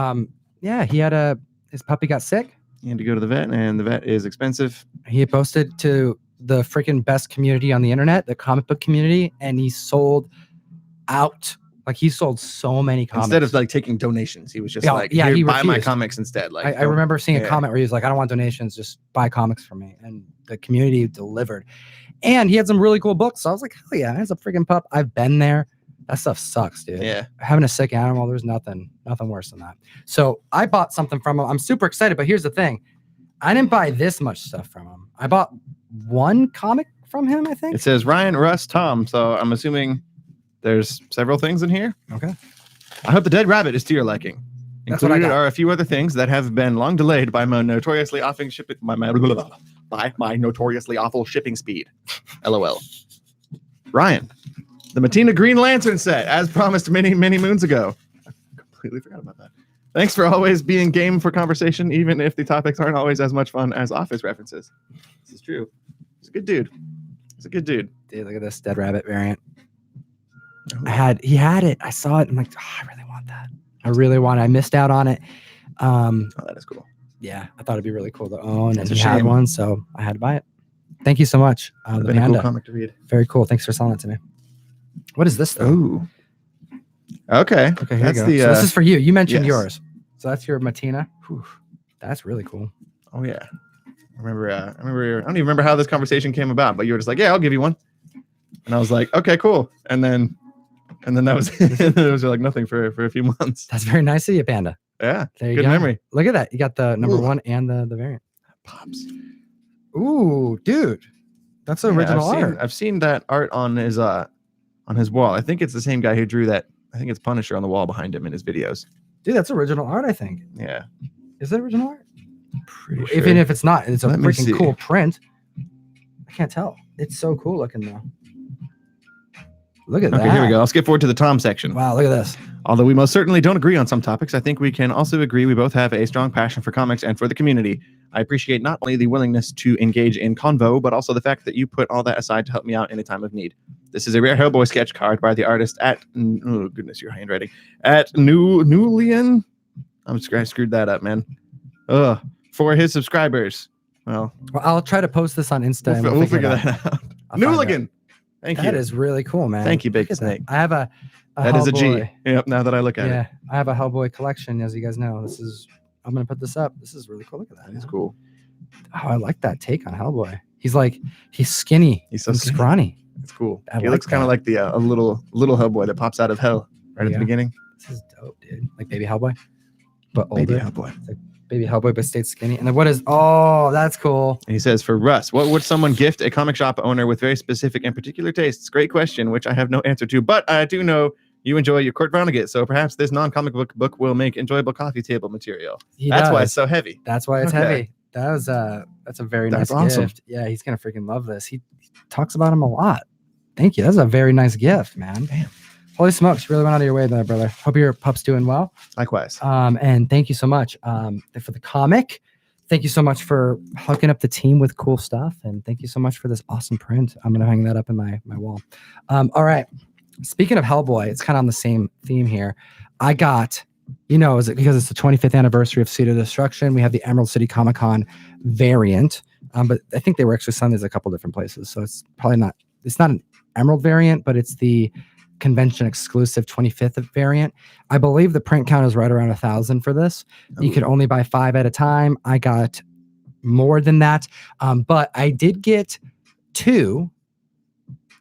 Yeah, he had his puppy got sick. He had to go to the vet, and the vet is expensive. He posted to the freaking best community on the internet, the comic book community, and he sold out. Like he sold so many comics. Instead of like taking donations, he was just he buy my comics instead. Like I remember seeing a comment where he was like, I don't want donations, just buy comics from me. And the community delivered. And he had some really cool books. So I was like, hell yeah, there's a freaking pup. I've been there. That stuff sucks, dude. Yeah. Having a sick animal, there's nothing worse than that. So I bought something from him. I'm super excited, but here's the thing. I didn't buy this much stuff from him. I bought one comic from him, I think. It says Ryan, Russ, Tom. So I'm assuming there's several things in here. Okay. I hope the dead rabbit is to your liking. That's what I Included got. are a few other things that have been long delayed by my notoriously awful shipping my notoriously awful shipping speed. LOL. Ryan, the Matina Green Lantern set, as promised many moons ago. I completely forgot about that. Thanks for always being game for conversation, even if the topics aren't always as much fun as Office references. This is true. He's a good dude. Dude, look at this dead rabbit variant. He had it. I saw it. I'm like, I really want that. I really want it. I missed out on it. That is cool. Yeah, I thought it'd be really cool to own, That's and he a had shame. one, so I had to buy it. Thank you so much. The Been a panda. cool comic to read. Very cool. Thanks for selling it to me. What is this though? Ooh. Okay. Okay, here you go. So this is for you. You mentioned yours. So that's your Matina. Whew. That's really cool. Oh yeah. I remember. I don't even remember how this conversation came about, but you were just like, "Yeah, I'll give you one," and I was like, "Okay, cool." And then that was it. It was like nothing for a few months. That's very nice of you, Panda. Yeah. There you Good go. memory. Look at that. You got the number one and the variant. Pops. Ooh, dude. That's the original art. I've seen that art on his wall. I think it's the same guy who drew that. I think it's Punisher on the wall behind him in his videos. Dude, that's original art, I think. Yeah. Is that original art? Pretty sure. Even if it's not, it's a Let me freaking see. cool print. I can't tell. It's so cool looking though. Look at that. Okay, here we go. I'll skip forward to the Tom section. Wow, look at this. Although we most certainly don't agree on some topics, I think we can also agree we both have a strong passion for comics and for the community. I appreciate not only the willingness to engage in convo, but also the fact that you put all that aside to help me out in a time of need. This is a rare Hellboy sketch card by the artist at, oh goodness, your handwriting, at Newlian I screwed that up, man. Ugh. For his subscribers. Well, I'll try to post this on Insta. And we'll figure that out. Nooligan. Thank you. That is really cool, man. Thank you, Big Snake. I have a that is a G. Hellboy. Yep. Now that I look at it. Yeah, I have a Hellboy collection, as you guys know. I'm gonna put this up. This is really cool. Look at that. That's cool. Oh, I like that take on Hellboy. He's skinny. He's so scrawny. It's cool. He looks kind of like the a little Hellboy that pops out of hell right at the beginning. This is dope, dude. Like Baby Hellboy, but older. Baby Hellboy. It's like Baby Hellboy, but stayed skinny. And then what is? Oh, that's cool. And he says, for Russ, what would someone gift a comic shop owner with very specific and particular tastes? Great question, which I have no answer to, but I do know you enjoy your Kurt Vonnegut, so perhaps this non-comic book will make enjoyable coffee table material. That's why it's so heavy. That's why it's heavy. That's a very nice awesome gift. Yeah, he's gonna freaking love this. He talks about him a lot. Thank you. That's a very nice gift, man. Damn. Holy smokes, you really went out of your way there, brother. Hope your pup's doing well. Likewise. And thank you so much for the comic. Thank you so much for hooking up the team with cool stuff. And thank you so much for this awesome print. I'm going to hang that up in my wall. All right. Speaking of Hellboy, it's kind of on the same theme here. I got, is it because it's the 25th anniversary of Seed of Destruction? We have the Emerald City Comic Con variant. But I think they were actually selling these a couple different places. So it's probably not, it's not an Emerald variant, but it's the convention exclusive 25th variant. I believe the print count is right around 1,000 for this. You could only buy 5 at a time. I got more than that, but I did get 2.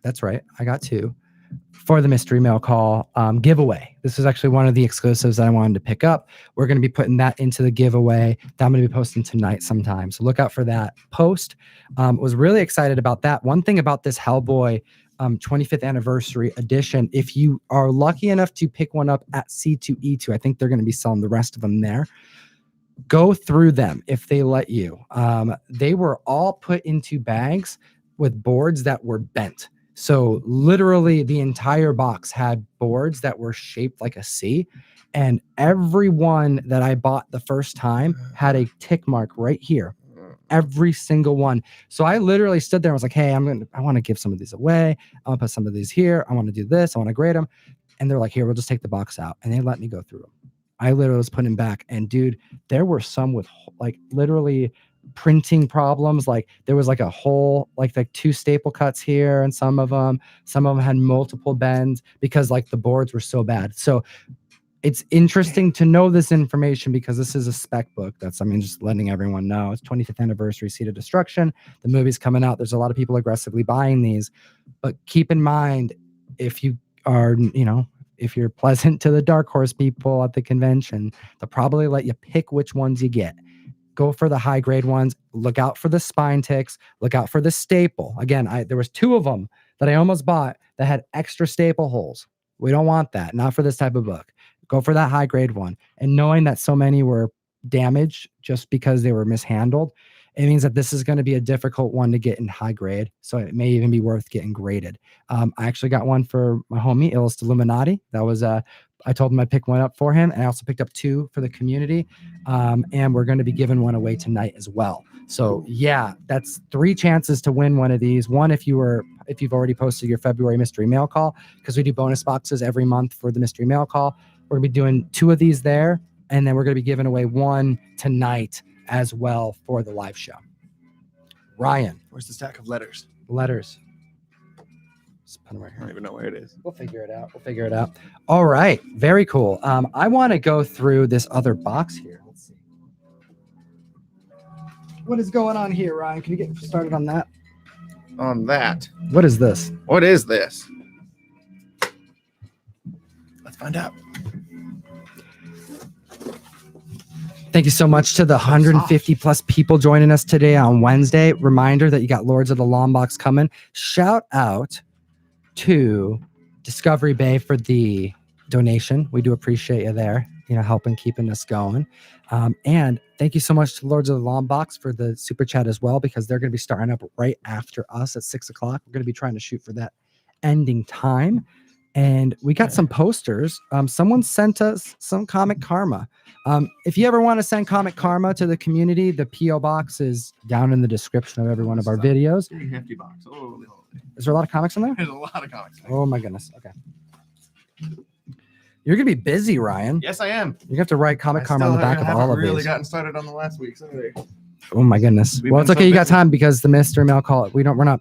That's right, I got 2 for the mystery mail call giveaway. This is actually one of the exclusives that I wanted to pick up. We're going to be putting that into the giveaway that I'm going to be posting tonight sometime. So look out for that post. Was really excited about that. One thing about this Hellboy 25th anniversary edition, if you are lucky enough to pick one up at C2E2, I think they're going to be selling the rest of them there. Go through them if they let you. They were all put into bags with boards that were bent. So literally the entire box had boards that were shaped like a C, and every one that I bought the first time had a tick mark right here. Every single one. So I literally stood there and was like, hey, I want to give some of these away. I want to put some of these here. I want to do this. I want to grade them. And they're like, here, we'll just take the box out. And they let me go through them. I literally was putting them back. And dude, there were some with like literally printing problems. Like there was like a hole, like 2 staple cuts here. And some of them had multiple bends because like the boards were so bad. So it's interesting to know this information because this is a spec book. Just letting everyone know. It's 25th anniversary Seed of Destruction. The movie's coming out. There's a lot of people aggressively buying these. But keep in mind, if you are, if you're pleasant to the Dark Horse people at the convention, they'll probably let you pick which ones you get. Go for the high grade ones. Look out for the spine ticks. Look out for the staple. Again, there was 2 of them that I almost bought that had extra staple holes. We don't want that. Not for this type of book. Go for that high grade one. And knowing that so many were damaged just because they were mishandled, it means that this is going to be a difficult one to get in high grade. So it may even be worth getting graded. I actually got one for my homie, Illust Illuminati. That was I told him I'd pick one up for him. And I also picked up 2 for the community. And we're going to be giving one away tonight as well. So yeah, that's 3 chances to win one of these. One, if you've already posted your February mystery mail call, because we do bonus boxes every month for the mystery mail call. We're going to be doing 2 of these there, and then we're going to be giving away 1 tonight as well for the live show. Ryan. Where's the stack of letters? Letters. Just put them right here. I don't even know where it is. We'll figure it out. All right. Very cool. I want to go through this other box here. Let's see. What is going on here, Ryan? Can you get started on that? On that. What is this? What is this? Let's find out. Thank you so much to the 150 plus people joining us today on Wednesday. Reminder that you got Lords of the Long Box coming. Shout out to Discovery Bay for the donation. We do appreciate you there, helping keeping us going. And thank you so much to Lords of the Long Box for the super chat as well, because they're going to be starting up right after us at 6 o'clock. We're going to be trying to shoot for that ending time. And we got some posters. Someone sent us some Comic Karma. If you ever want to send Comic Karma to the community, the P.O. box is down in the description of every one of our videos. Pretty hefty box. Holy. Is there a lot of comics in there? There's a lot of comics. Oh my goodness. Okay. You're gonna be busy, Ryan. Yes, I am. You have to write Comic Karma on the back of all of really these. gotten started on the last week's either. Oh my goodness. We've Well, it's been okay. so You got busy. time because the mystery mail call. We're not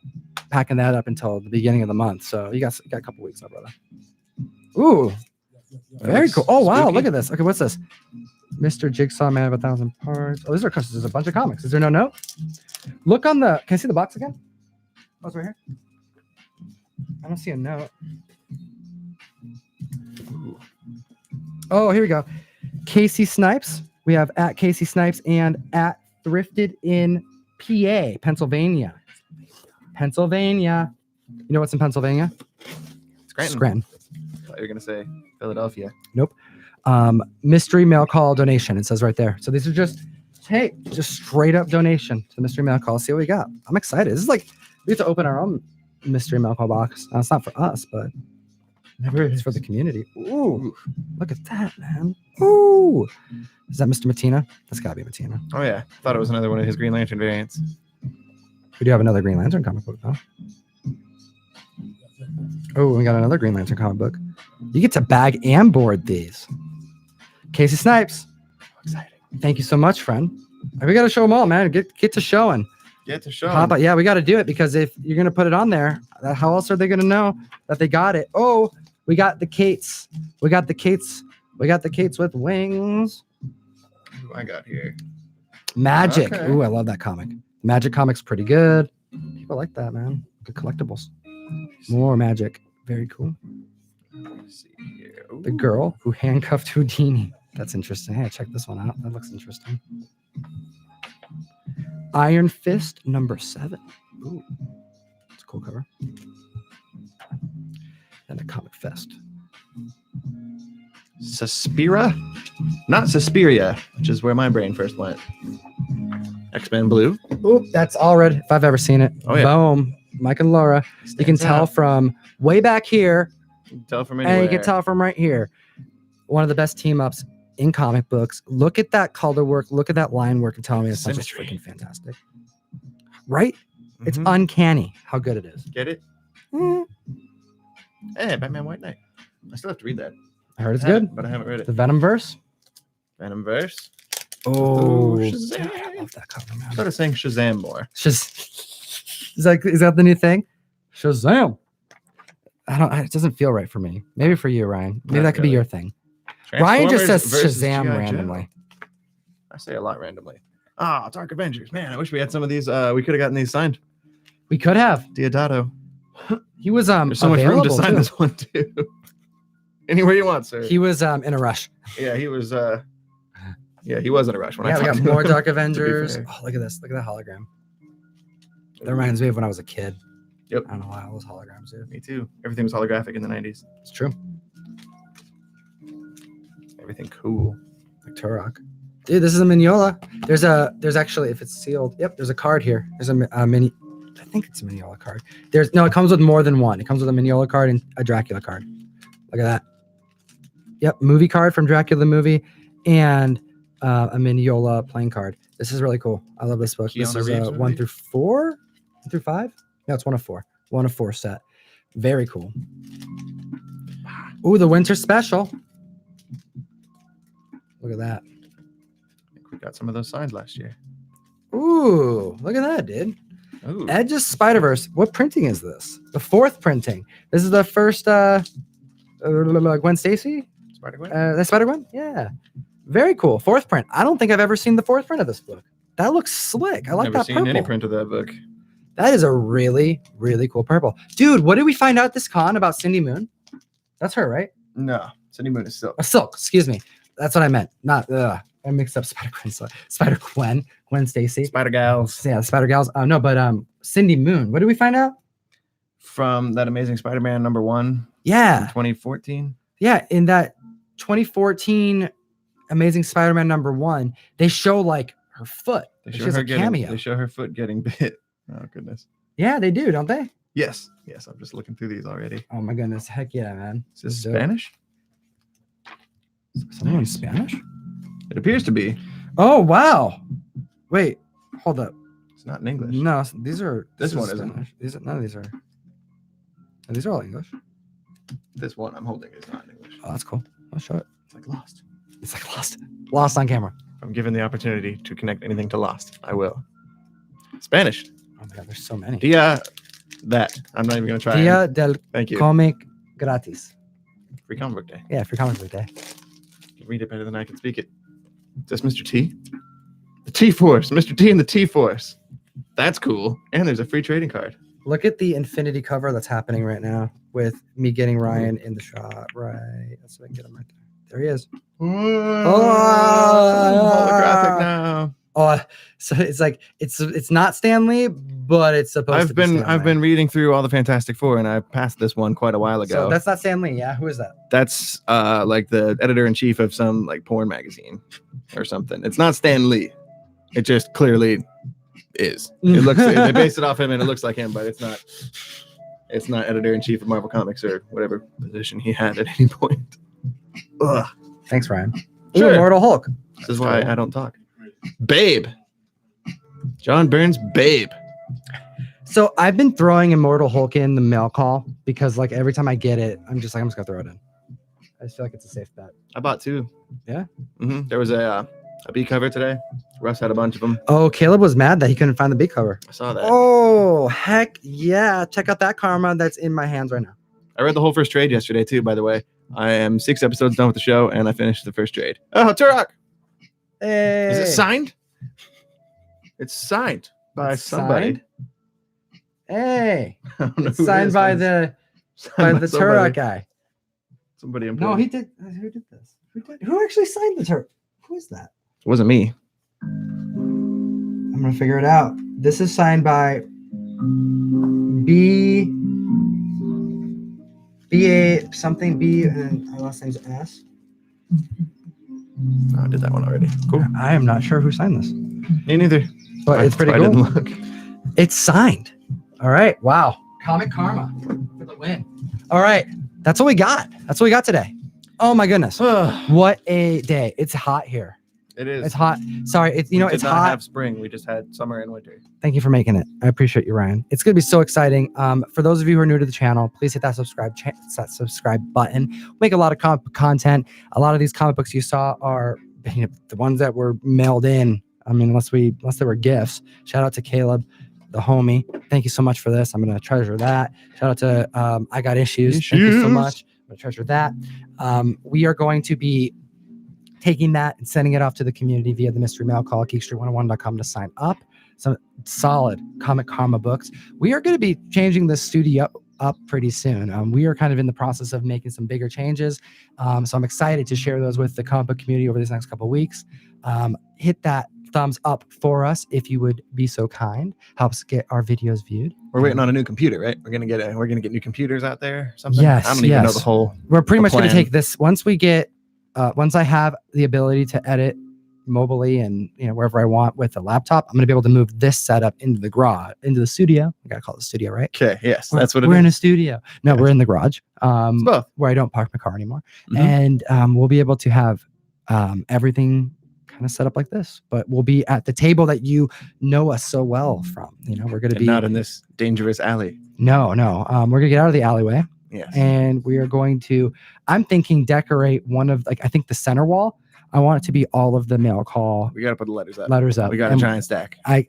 packing that up until the beginning of the month. So you got a couple weeks, my brother. Ooh, very cool. Oh wow, spooky. look at this. Okay, what's this? Mr. Jigsaw Man of 1,000 Parts. Oh, these are there's a bunch of comics. Is there no note? Look on the. Can I see the box again? Oh, it's right here. I don't see a note. Oh, here we go. Casey Snipes. We have at Casey Snipes and at Thrifted in PA, Pennsylvania. Pennsylvania. You know what's in Pennsylvania? Scranton. I thought you were gonna say Philadelphia. Nope. Mystery mail call donation. It says right there. So these are just straight up donation to the mystery mail call. See what we got. I'm excited. This is like we have to open our own mystery mail call box. Now, it's not for us, but it's for the community. Ooh, look at that, man. Ooh, is that Mr. Matina? That's gotta be Matina. Oh yeah, thought it was another one of his Green Lantern variants. We do have another Green Lantern comic book though. Oh, we got another Green Lantern comic book. You get to bag and board these. Casey Snipes. Exciting. Thank you so much, friend. We got to show them all, man. Get to showing. Get to show. Pop out. Yeah, we got to do it because if you're going to put it on there, how else are they going to know that they got it? Oh, we got the Cates. We got the Cates. We got the Cates with wings. Who I got here? Magic. Okay. Ooh, I love that comic. Magic comic's pretty good. People like that, man. Good collectibles. More Magic. Very cool. Let's see here. Ooh. The girl who handcuffed Houdini. That's interesting. Hey, check this one out. That looks interesting. Iron Fist #7. Ooh, it's a cool cover. And the Comic Fest. Suspira? Not Suspiria, which is where my brain first went. X-Men Blue. Oop, that's all red if I've ever seen it. Oh, yeah. Boom. Mike and Laura. You can tell from way back here. You can tell from anywhere. And you can tell from right here. One of the best team ups in comic books. Look at that color work. Look at that line work and tell me it's not just Symmetry. freaking fantastic. Right? It's Mhm. uncanny how good it is. Get it? Mm, Hey, Batman White Knight. I still have to read that. I heard it's I haven't, good. but I haven't read it. The Venomverse. Venomverse. Oh, Shazam. yeah, I love that cover, man. I started saying Shazam more. Is that the new thing? Shazam. It doesn't feel right for me. Maybe for you, Ryan. Maybe Not that could be really. your thing. Ryan just says Transformers versus Shazam G.I. Joe. randomly. I say a lot randomly. Dark Avengers. Man, I wish we had some of these. We could have gotten these signed. We could have. Deodato. He was There's so much room to available, sign too. this one too. Anywhere you want, sir. He was in a rush. Yeah, he was. He was in a rush when I Yeah, we talked got to him, more Dark to be Avengers. fair. Oh, look at this. Look at that hologram. That reminds me of when I was a kid. Yep. I don't know why all those holograms do. Me too. Everything was holographic in the 90s. It's true. Everything cool. Like Turok. Dude, this is a Mignola. There's actually, if it's sealed, yep, there's a card here. There's a mini, I think it's a Mignola card. It comes with more than one. It comes with a Mignola card and a Dracula card. Look at that. Yep, movie card from Dracula the movie and a Mignola playing card. This is really cool. I love this book. This Keanu is Reeves 1 movie? through 4? 1 through 5? No, it's 1 of 4. 1 of 4 set. Very cool. Ooh, the winter special. Look at that. I think we got some of those signed last year. Ooh, look at that, dude. Ooh. Edge of Spider-Verse. What printing is this? The 4th printing. This is the first Gwen Stacy? Spider-Gwen? The Spider-Gwen? Yeah. Very cool. 4th print. I don't think I've ever seen the 4th print of this book. That looks slick. I like Never that seen purple. any print of that book. That is a really, really cool purple. Dude, what did we find out at this con about Cindy Moon? That's her, right? No, Cindy Moon is still. Silk, excuse me. That's what I meant. Not, I mixed up Spider-Gwen, Gwen Stacy. Spider Gals Yeah, the Spider Gals. No, but Cindy Moon. What did we find out? from that Amazing Spider-Man #1 in Yeah. 2014. Yeah, in that 2014 Amazing Spider-Man #1, they show like her foot. They She show has her a cameo. They show her foot getting bit. Oh goodness. Yeah, they do, don't they? Yes. Yes. I'm just looking through these already. Oh my goodness. Heck yeah, man. Is this Dope. Spanish? Someone in Spanish? It appears to be. Oh, wow. Wait, hold up. It's not in English. No, these are. This is one isn't. Spanish. None of these are. These are all English. This one I'm holding is not in English. Oh, that's cool. I'll show it. It's like Lost. It's like Lost on camera. If I'm given the opportunity to connect anything to Lost, I will. Spanish. Oh my God, there's so many. Dia that. I'm not even going to try. Dia del Thank you. Comic Gratis. Free comic book day. Yeah, for comic book day. You read it better than I can speak it. Is this Mr. T? The T-Force. Mr. T and the T-Force. That's cool. And there's a free trading card. Look at the infinity cover that's happening right now with me getting Ryan in the shot. Right. That's what I get him right there. There he is. Holographic now. Oh, so it's like it's not Stanley, but it's supposed to be Stan Lee. I've been reading through all the Fantastic Four, and I passed this one quite a while ago. So that's not Stan Lee, yeah? Who is that? That's like the editor-in-chief of some like porn magazine or something. It's not Stan Lee. It just clearly is. It looks they based it off him, and it looks like him, but it's not. It's not editor-in-chief of Marvel Comics or whatever position he had at any point. Ugh. Thanks, Ryan. Sure. Ooh, Immortal Hulk. This is why I don't talk. Babe. John Byrne's Babe. So I've been throwing Immortal Hulk in the mail call because like every time I get it, I'm just gonna throw it in. I just feel like it's a safe bet. I bought two. Yeah. Mm-hmm. There was a B cover today. Russ had a bunch of them. Oh, Caleb was mad that he couldn't find the B cover. I saw that. Oh, heck yeah. Check out that Karma that's in my hands right now. I read the whole first trade yesterday too, by the way. I am 6 episodes done with the show, and I finished the first trade. Oh, Turok! Hey. Is it signed? It's signed by somebody. Signed? Hey. I don't know It's who it signed is, by but the signed by Turok somebody. guy. Somebody No, important. he did. Who did this? Who actually signed the Turok? Who is that? It wasn't me. I'm gonna figure it out. This is signed by B.A. something B, and our last name's S. Oh, I did that one already. Cool. I am not sure who signed this, Me neither. but it's pretty I cool. didn't look. It's signed. All right. Wow. Comic Karma for the win. All right. That's what we got. That's what we got today. Oh my goodness. What a day. It's hot here. It is. It's hot. Sorry. It's We it's did not hot. have spring. We just had summer and winter. Thank you for making it. I appreciate you, Ryan. It's going to be so exciting. For those of you who are new to the channel, please hit that subscribe button. We make a lot of comic book content. A lot of these comic books you saw are the ones that were mailed in. I mean, unless they were gifts. Shout out to Caleb, the homie. Thank you so much for this. I'm going to treasure that. Shout out to I Got Issues. Thank you so much. I'm going to treasure that. We are going to be taking that and sending it off to the community via the mystery mail call, geekstreet101.com to sign up. Some solid Comic Karma books. We are going to be changing the studio up pretty soon. We are kind of in the process of making some bigger changes. So I'm excited to share those with the comic book community over these next couple of weeks. Hit that thumbs up for us if you would be so kind. Helps get our videos viewed. We're waiting on a new computer, right? We're gonna get new computers out there. Or something. Yes, I don't even know the whole. We're pretty much going to plan. take this once we get. Once I have the ability to edit mobily and wherever I want with a laptop, I'm going to be able to move this setup into the garage, into the studio. I got to call it the studio, right? Okay. Yes, that's what it is. We're in a studio. No, we're in the garage. It's both. Where I don't park my car anymore, Mhm. and we'll be able to have everything kind of set up like this. But we'll be at the table that you know us so well from. We're going to And be not in this dangerous alley. No. We're going to get out of the alleyway. Yes. And we are going to, I'm thinking decorate one of I think the center wall. I want it to be all of the mail call We got to put the letters up. up. We got a And giant stack. I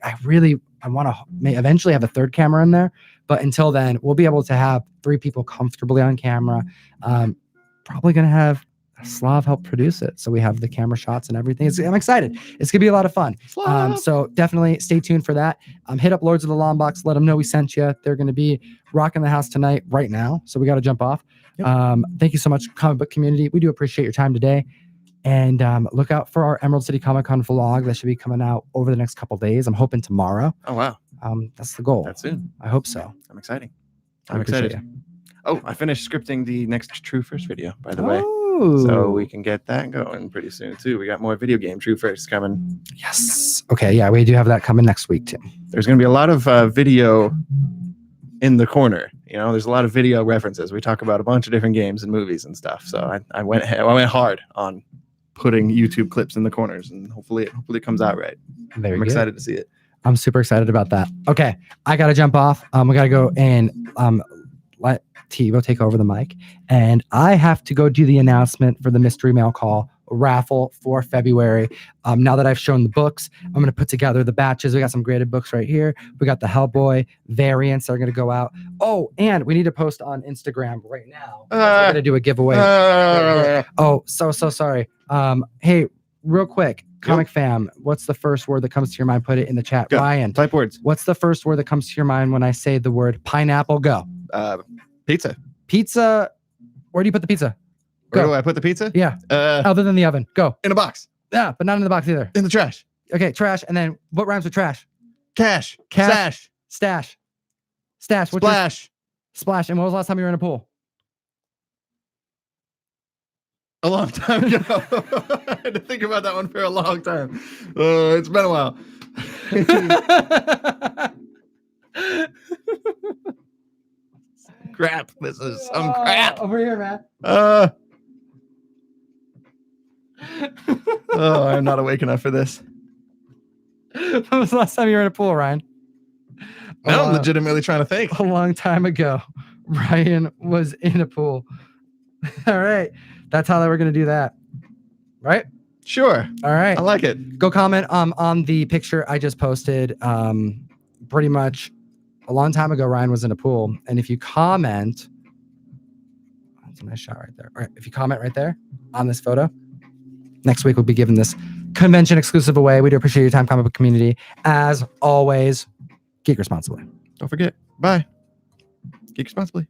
want to eventually have a third camera in there, but until then we'll be able to have 3 people comfortably on camera. Probably going to have Slav help produce it. So we have the camera shots and everything. I'm excited. It's going to be a lot of fun. So definitely stay tuned for that. Hit up Lords of the Long Box. Let them know we sent you. They're going to be rocking the house tonight right now. So we got to jump off. Yep. Thank you so much, comic book community. We do appreciate your time today. And look out for our Emerald City Comic Con vlog that should be coming out over the next couple of days. I'm hoping tomorrow. Oh, wow. That's the goal. That's soon. I hope so. I'm excited. I I'm appreciate excited. Oh, I finished scripting the next True First video, by the way. So we can get that going pretty soon, too. We got more video game True First coming. Yes. Okay. Yeah, we do have that coming next week, too. There's going to be a lot of video in the corner. There's a lot of video references. We talk about a bunch of different games and movies and stuff. So I went hard on putting YouTube clips in the corners, and hopefully it comes out right. Very I'm good. excited to see it. I'm super excited about that. Okay, I gotta jump off. We gotta go and T will take over the mic, and I have to go do the announcement for the mystery mail call raffle for February. Now that I've shown the books, I'm going to put together the batches. We got some graded books right here. We got the Hellboy variants that are going to go out. Oh, and we need to post on Instagram right now. We're going to do a giveaway. Oh, so sorry. Hey, real quick, Comic Fam, what's the first word that comes to your mind? Put it in the chat. Go. Ryan, Type words. what's the first word that comes to your mind when I say the word pineapple? Go. Pizza. Pizza. Where do you put the pizza? Where Go. do I put the pizza? Yeah. Other than the oven. Go. In a box. Yeah, but not in the box either. In the trash. Okay, trash. And then what rhymes with trash? Cash. Cash. Stash. Stash. What's your- Splash. Splash. And when was the last time you were in a pool? A long time ago. I had to think about that one for a long time. It's been a while. Crap. This is some crap. Over here, man. I'm not awake enough for this. When was the last time you were in a pool, Ryan? Now I'm legitimately trying to think. A long time ago, Ryan was in a pool. All right. That's how we're going to do that. Right? Sure. All right. I like it. Go comment on the picture I just posted. Pretty much a long time ago, Ryan was in a pool. And if you comment, that's a nice shot right there. All right. If you comment right there on this photo, next week we'll be giving this convention exclusive away. We do appreciate your time, comic book community. As always, geek responsibly. Don't forget. Bye. Geek responsibly.